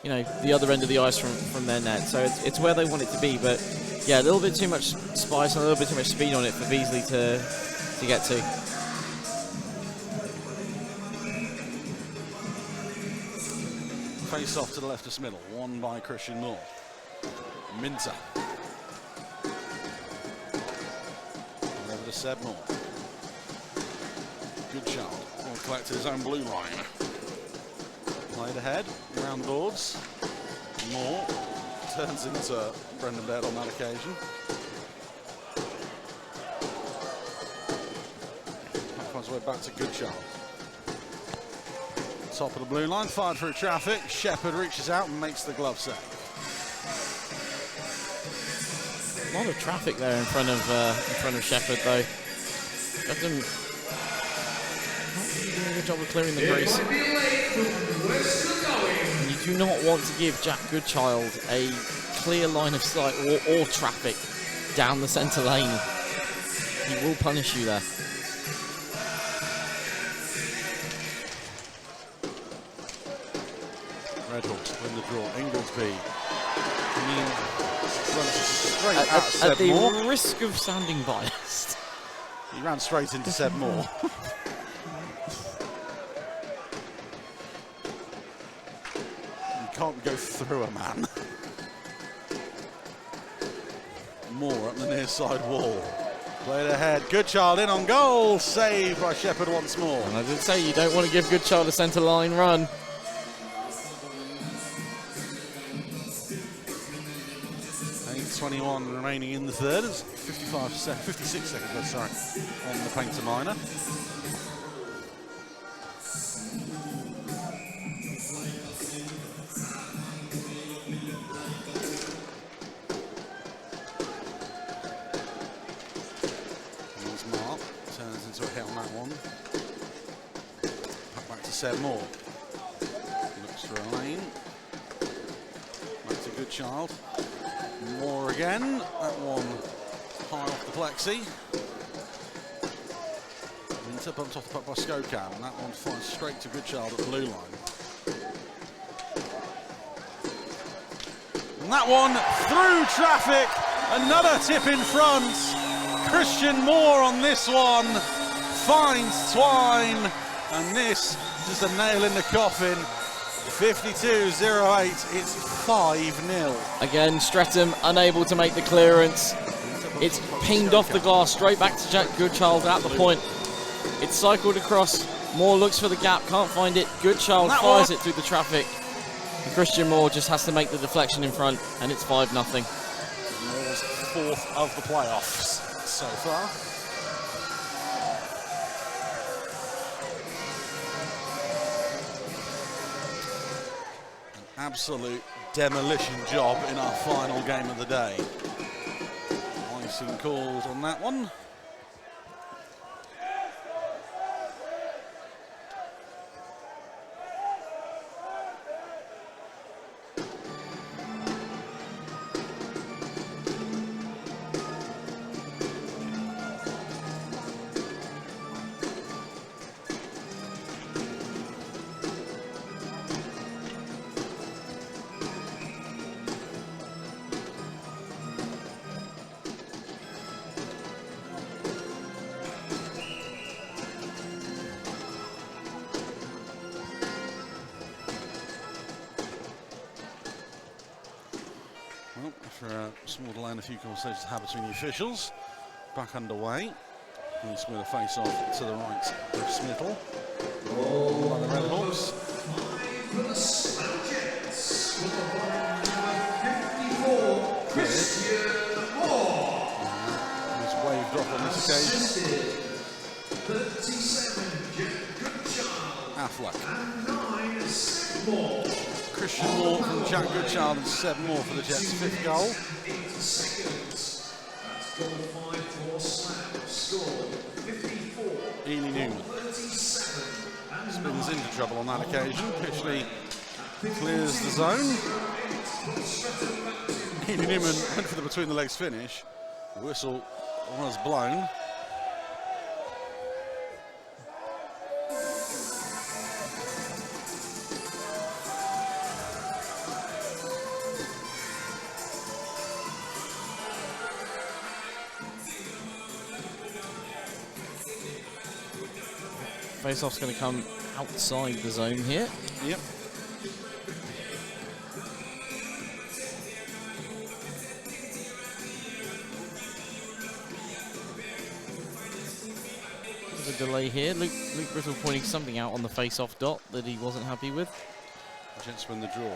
you know, the other end of the ice from their net. So it's where they want it to be. But yeah, a little bit too much spice and a little bit too much speed on it for Beasley to get to. Face off to the left of Smithell, won by Christian Moore. Minter. Over to Seb Moore. Good shot. All collected his own blue line. Played ahead, round boards. Moore turns into Brendan Baird on that occasion. Finds his way back to Goodchild. Top of the blue line, fired through traffic. Shepherd reaches out and makes the glove save. A lot of traffic there in front of Shepherd, though. Got them not doing a good job of clearing the crease. And you do not want to give Jack Goodchild a clear line of sight or traffic down the centre lane. He will punish you there. Redhawks win the draw. Inglesby runs straight at Seb At the Moore. risk of sounding biased. He ran straight into Seb Moore. You can't go through a man. Moore up the near side wall. Played ahead. Goodchild in on goal. Saved by Shepherd once more. And I did say you don't want to give Goodchild a centre line run. 21 remaining in the third. It's 56 seconds left, sorry, on the Painter Minor. Once Mark turns into a hit on that one. Back to Seb Moore. Looks for a lane. Back to Goodchild. Moore again, that one high off the plexi. Winter bumped off the puck by Skokam, and that one flies straight to Goodchild at the blue line. And that one through traffic, another tip in front. Christian Moore on this one, finds Twine, and this is a nail in the coffin. 52-08, it's 5-0. Again, Streatham unable to make the clearance. It's pinged off the glass straight back to Jack Goodchild at the point. It's cycled across. Moore looks for the gap, can't find it. Goodchild fires it through the traffic. And Christian Moore just has to make the deflection in front, and it's 5-0. Moore's fourth of the playoffs so far. Absolute demolition job in our final game of the day. Icing calls on that one. Well, after a small delay and a few conversations had between the officials, back underway. Nice with a face-off to the right of Smithell. By the Redhawks. For the Slough Jets, with the ball number 54, Christian Moore. He's waved off on this occasion. Assisted, 37, Jack Goodchild. Affleck. And 9, Seb Moore. Christian Moore from Jack Goodchild and Seb Moore for the Jets' fifth goal. 8 seconds. That's goal 5 for Slough. Scored 54. Ely Newman 37. And spins into trouble on that occasion. Pitchley clears the zone. Ely Newman went for the between the legs finish. The whistle was blown. Face-off's going to come outside the zone here. Yep. There's a delay here. Luke Brittle pointing something out on the face-off dot that he wasn't happy with. Jets win the draw.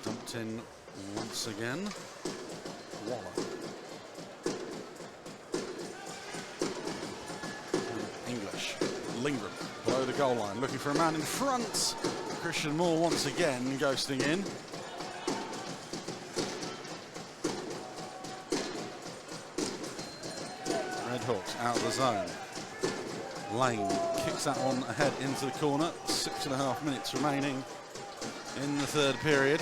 Dumped in once again. Waller. English. Lingram below the goal line, looking for a man in front. Christian Moore once again ghosting in. Redhawks out of the zone. Lane kicks that one ahead into the corner. 6.5 minutes remaining in the third period.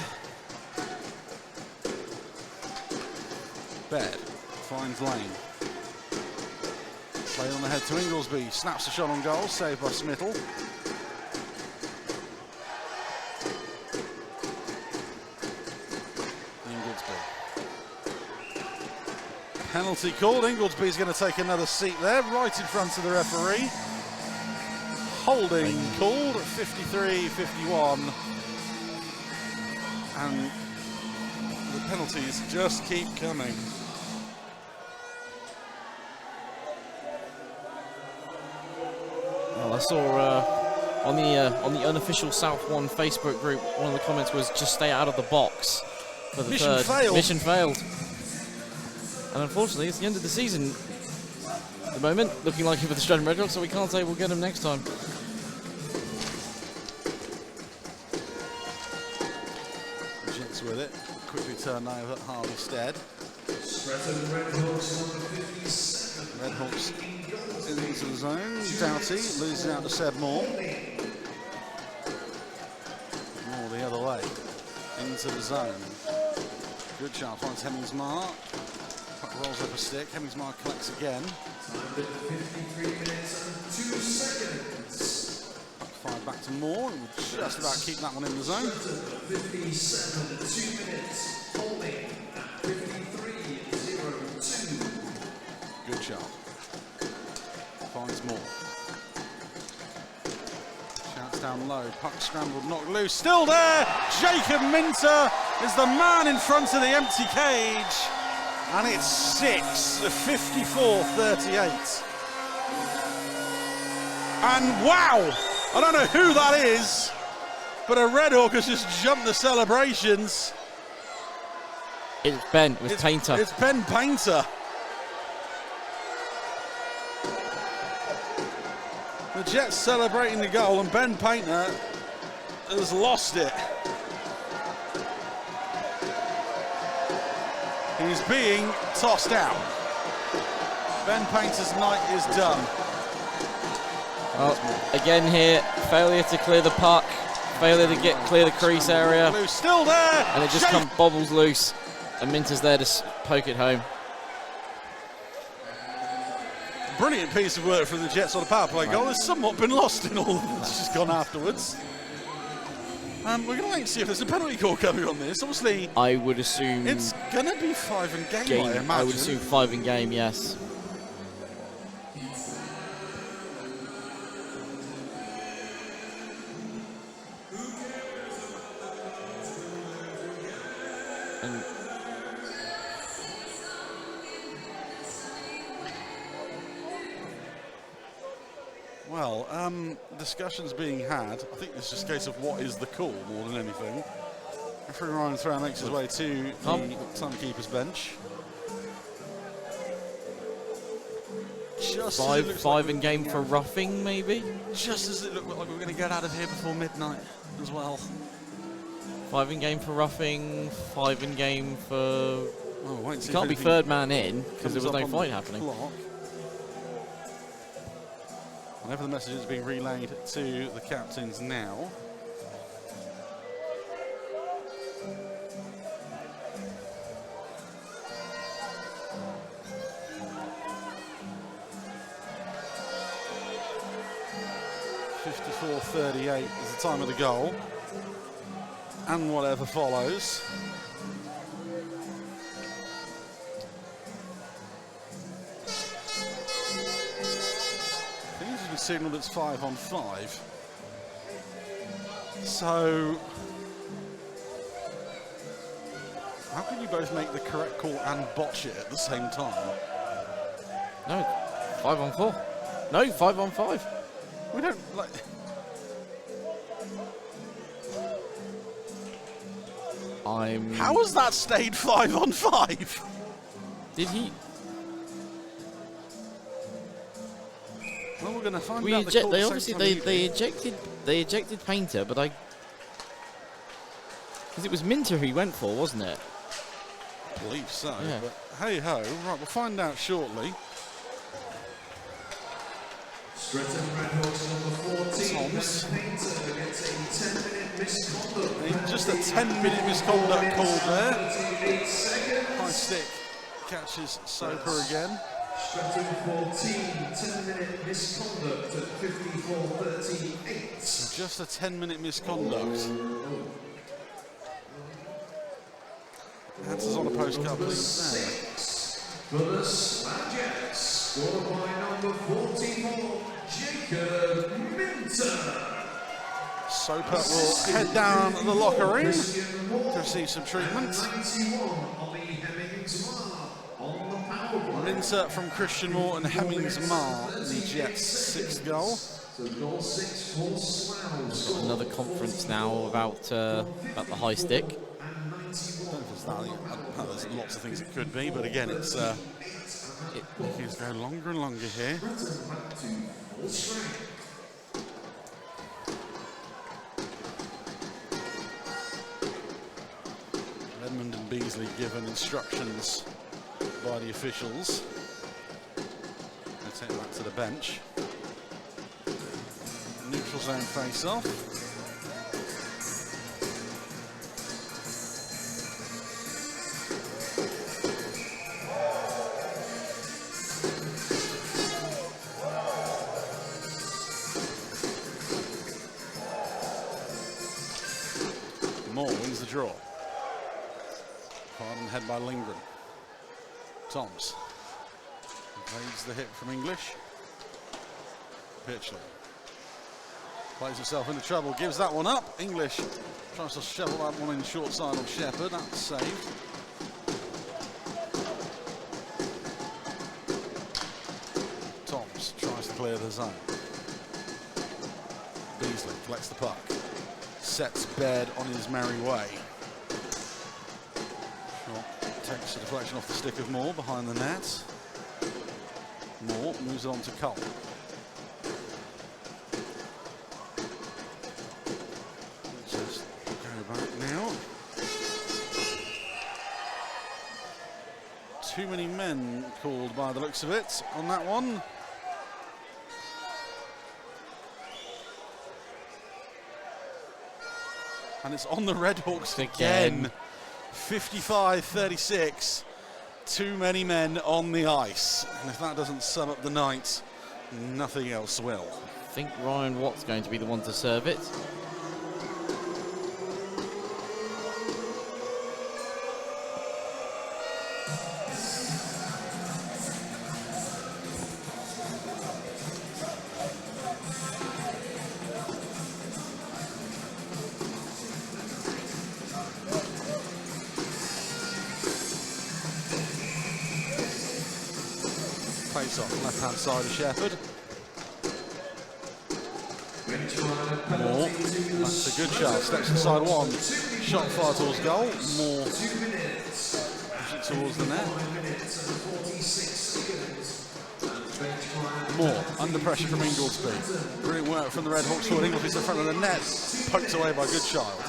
Baird finds Lane. Play on the head to Inglesby. Snaps a shot on goal, saved by Smittle. Inglesby. Penalty called. Inglesby's going to take another seat there, right in front of the referee. Holding called at 53-51. And the penalties just keep coming. Well, I saw on the unofficial South One Facebook group, one of the comments was just stay out of the box for the Mission third. failed. Mission failed. And unfortunately, it's the end of the season at the moment, looking like it for the Streatham Redhawks, so we can't say we'll get them next time. Jets with it. Quickly turn over Harvey Stead. Streatham Redhawks number 57. Redhawks into the zone. Doughty losing out to Seb Moore. Moore the other way. Into the zone. Good chance. Finds Hemmingsmar. Puck rolls up a stick. Hemmingsmar collects again. Time at 53 minutes and 2 seconds. Puck fired back to Moore. And will just about keep that one in the zone. 57, 2 minutes. Holding at 53.02. Good shot. Finds Moore. Shouts down low. Puck scrambled, knocked loose. Still there! Jacob Minter is the man in front of the empty cage. And it's 6, 54-38. And wow! I don't know who that is, but a Redhawk has just jumped the celebrations. It's Ben with Painter. It's Ben Painter. The Jets celebrating the goal, and Ben Painter has lost it. He's being tossed out. Ben Painter's night is done. Oh, again here, failure to clear the puck, failure to clear the crease area, Still there, and it just bobbles loose, and Minter's there to poke it home. Brilliant piece of work from the Jets on the power play goal. Has somewhat been lost in all that's just gone afterwards. We're going to wait and see if there's a penalty call coming on this. Obviously, I would assume it's going to be 5 in game, I imagine. I would assume 5 in game, yes. And well, discussions being had. I think it's just a case of what is the call more than anything. Referee Ryan Throw makes his way to the timekeeper's bench. Just five in game for roughing, maybe? Just as it looked like we were going to get out of here before midnight as well. 5 in game for roughing, 5 in game for... Oh, wait and see You can't be if third man in because there was comes no up fight on the happening. clock. Whenever the message is being relayed to the captains now. .54.38 is the time of the goal, and whatever follows. been signalled it's 5 on 5. So, how can you both make the correct call and botch it at the same time? No, 5 on 4. No, 5 on 5. We don't, like... How has that stayed 5 on 5? Did he? Well, we're going to find out. They obviously they ejected Painter, but because it was Minter he went for, wasn't it? I believe so. Yeah. But hey ho, right, we'll find out shortly. Streatham Redhawks number 14. Toms. Painter gets a 10-minute misconduct. Just a 10-minute misconduct called there. 38 seconds. High stick catches Soper again. Streatham 14, 10-minute misconduct at 54:38. So just a 10-minute misconduct. Answers on a postcard, please. 6 for the Slough Jets, scored by number 44, Jacob Minter. Soper will head down the locker room to receive some treatment. 91, Ollie Hemmings-Marr on the power play. Minter from Christian Moore and Hemmings-Marr, the Jets' 6th goal. So goal 6 for Slough. Another conference now about the high stick. There's lots of things it could be, but again, it's things go longer and longer here. Redmond and Beasley given instructions by the officials. They take that to the bench. Neutral zone face-off. Moore wins the draw. Hard and head by Lindgren. Toms evades the hit from English. Pitchley plays himself into trouble, gives that one up. English tries to shovel that one in short side on Shepherd. That's saved. Toms tries to clear the zone. Beasley collects the puck. Sets Baird on his merry way. Takes the deflection off the stick of Moore behind the net. Moore moves it on to Cole. Just go back now. Too many men called by the looks of it on that one. And it's on the Redhawks again. 55-36. Too many men on the ice. And if that doesn't sum up the night, nothing else will. I think Ryan Watt's going to be the one to serve it. Face off left-hand side of Shepherd. Moore, that's a good shot. Steps inside one. Shot far towards goal. Moore pushes it towards the net. Moore under pressure from Inglesby. Brilliant work from the Redhawks forward. Ingleby's in front of the net. Poked away by Goodchild.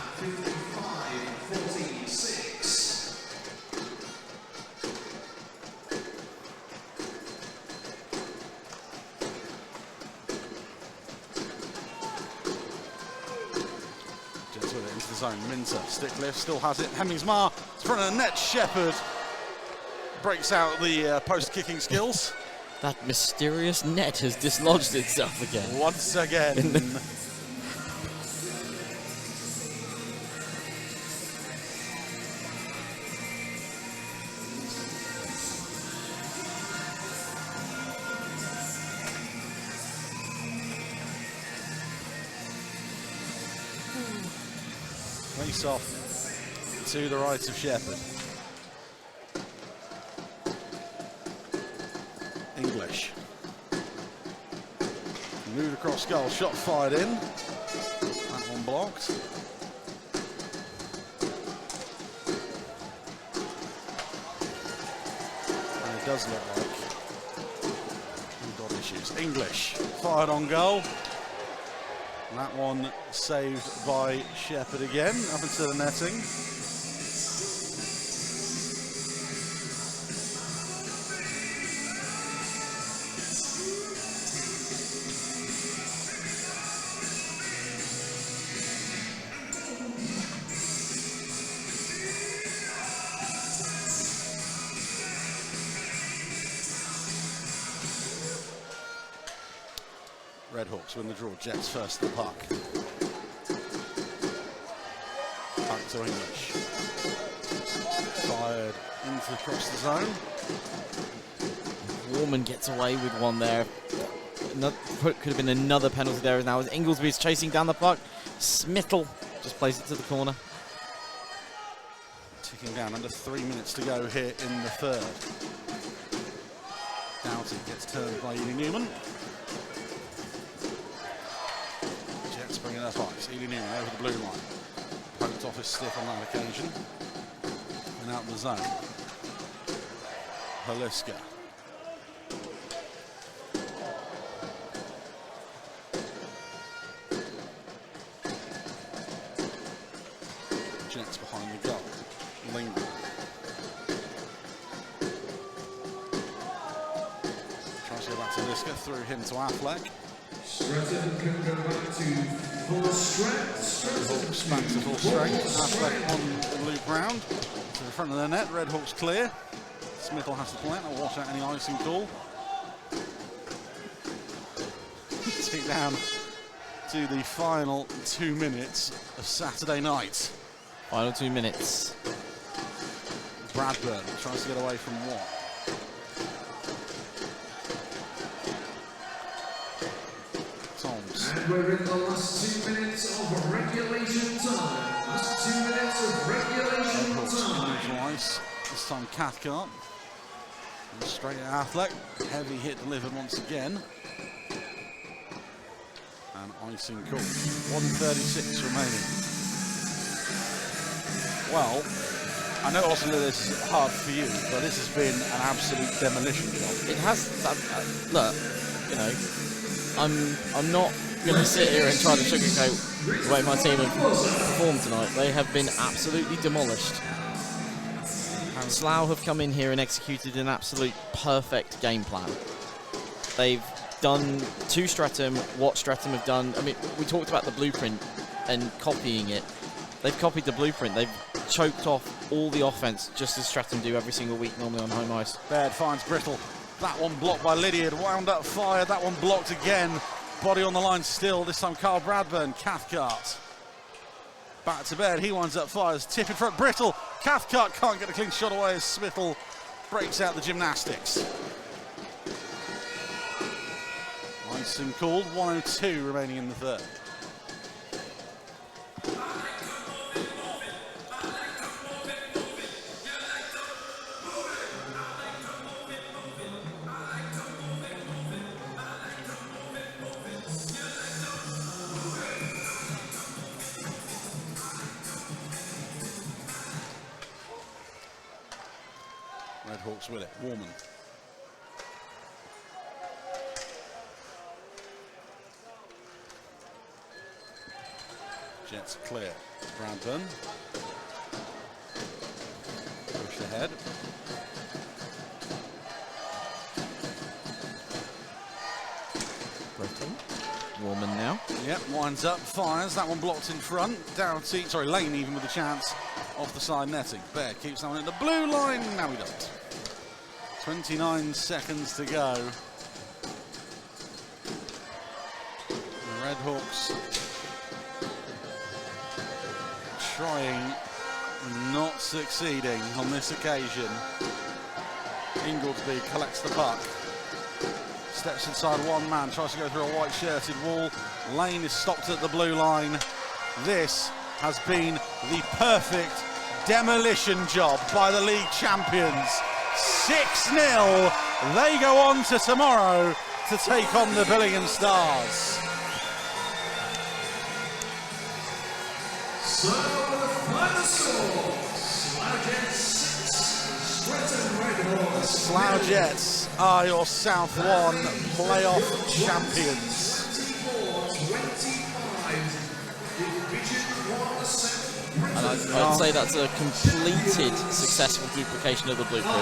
Zone. Minter, stick lift, still has it. Hemmings-Marr, it's in front of the net. Shepherd breaks out the post-kicking skills. That mysterious net has dislodged itself again. Once again. Face off to the right of Sheffield. English. Moved across goal, shot fired in. That one blocked. And it does look like we've got issues. English fired on goal. And that one saved by Shepard again, up into the netting. Redhawks win the draw. Jets first to the puck. Back to English. Fired into across the zone. Warman gets away with one there. Could have been another penalty there now as Inglesby's chasing down the puck. Smittle just plays it to the corner. Ticking down, under 3 minutes to go here in the third. Doughty gets turned by Ely Newman. Jets bringing up ice. Ely Newman over the blue line. Poked off his stick on that occasion. And out the zone. Haliska. Jets behind the goal. Lingard. Tries to go back to Haliska. Through him to Affleck. Streatham can go back to full strength. Back to full strength. Affleck on the loop round. To the front of the net. Redhawks clear. Smith'll has to play it. I'll watch out any icing call. Take down to the final 2 minutes of Saturday night. Final 2 minutes. Bradburn tries to get away from one. Toms. And we're in the last 2 minutes of regulation time. Last 2 minutes of regulation time. Twice. This time Cathcart. And straight at Affleck. Heavy hit delivered once again. And icing call. 1:36 remaining. Well, I know also that this is hard for you, but this has been an absolute demolition job. It has. Look, you know, I'm not going to sit here and try to sugarcoat the way my team have performed tonight. They have been absolutely demolished. And Slough have come in here and executed an absolute perfect game plan. They've done to Streatham what Streatham have done. I mean, we talked about the blueprint and copying it. They've copied the blueprint. They've choked off all the offense just as Streatham do every single week normally on home ice. Baird finds Brittle. That one blocked by Lydiard. Wound up fired. That one blocked again. Body on the line still. This time Carl Bradburn. Cathcart. Back to Baird. He winds up fires. Tip in front. Brittle. Cathcart can't get a clean shot away as Smith'll breaks out the gymnastics. Icing called. 1:02 remaining in the third. Redhawks with it. Warman. Jets clear. Bradburn. Push ahead. Warman now. Yep, winds up, fires. That one blocked in front. Doughty, sorry, Lane even with a chance off the side netting. Bear keeps that one in the blue line. Now he doesn't. 29 seconds to go. The Redhawks trying, not succeeding on this occasion. Ingoldsby collects the puck. Steps inside one man, tries to go through a white shirted wall. Lane is stopped at the blue line. This has been the perfect demolition job by the league champions. 6-0, they go on to tomorrow to take on the Billingham Stars. So the final score, Slough Jets 6, Streatham Redhawks. Slough Jets are your South 1 playoff champions. 24-25, Division 1 South. And I'd say that's a completed successful duplication of the blueprint.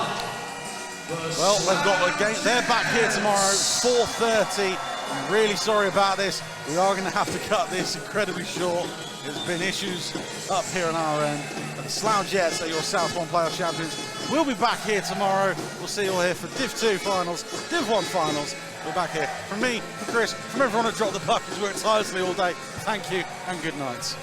Well, they've got the game. They're back here tomorrow, 4:30. I'm really sorry about this. We are going to have to cut this incredibly short. There's been issues up here on our end. But the Slough Jets are your South 1 playoff champions. We'll be back here tomorrow. We'll see you all here for Div 2 finals, Div 1 finals. We're back here. From me, from Chris, from everyone who dropped the puck who's worked tirelessly all day. Thank you and good night.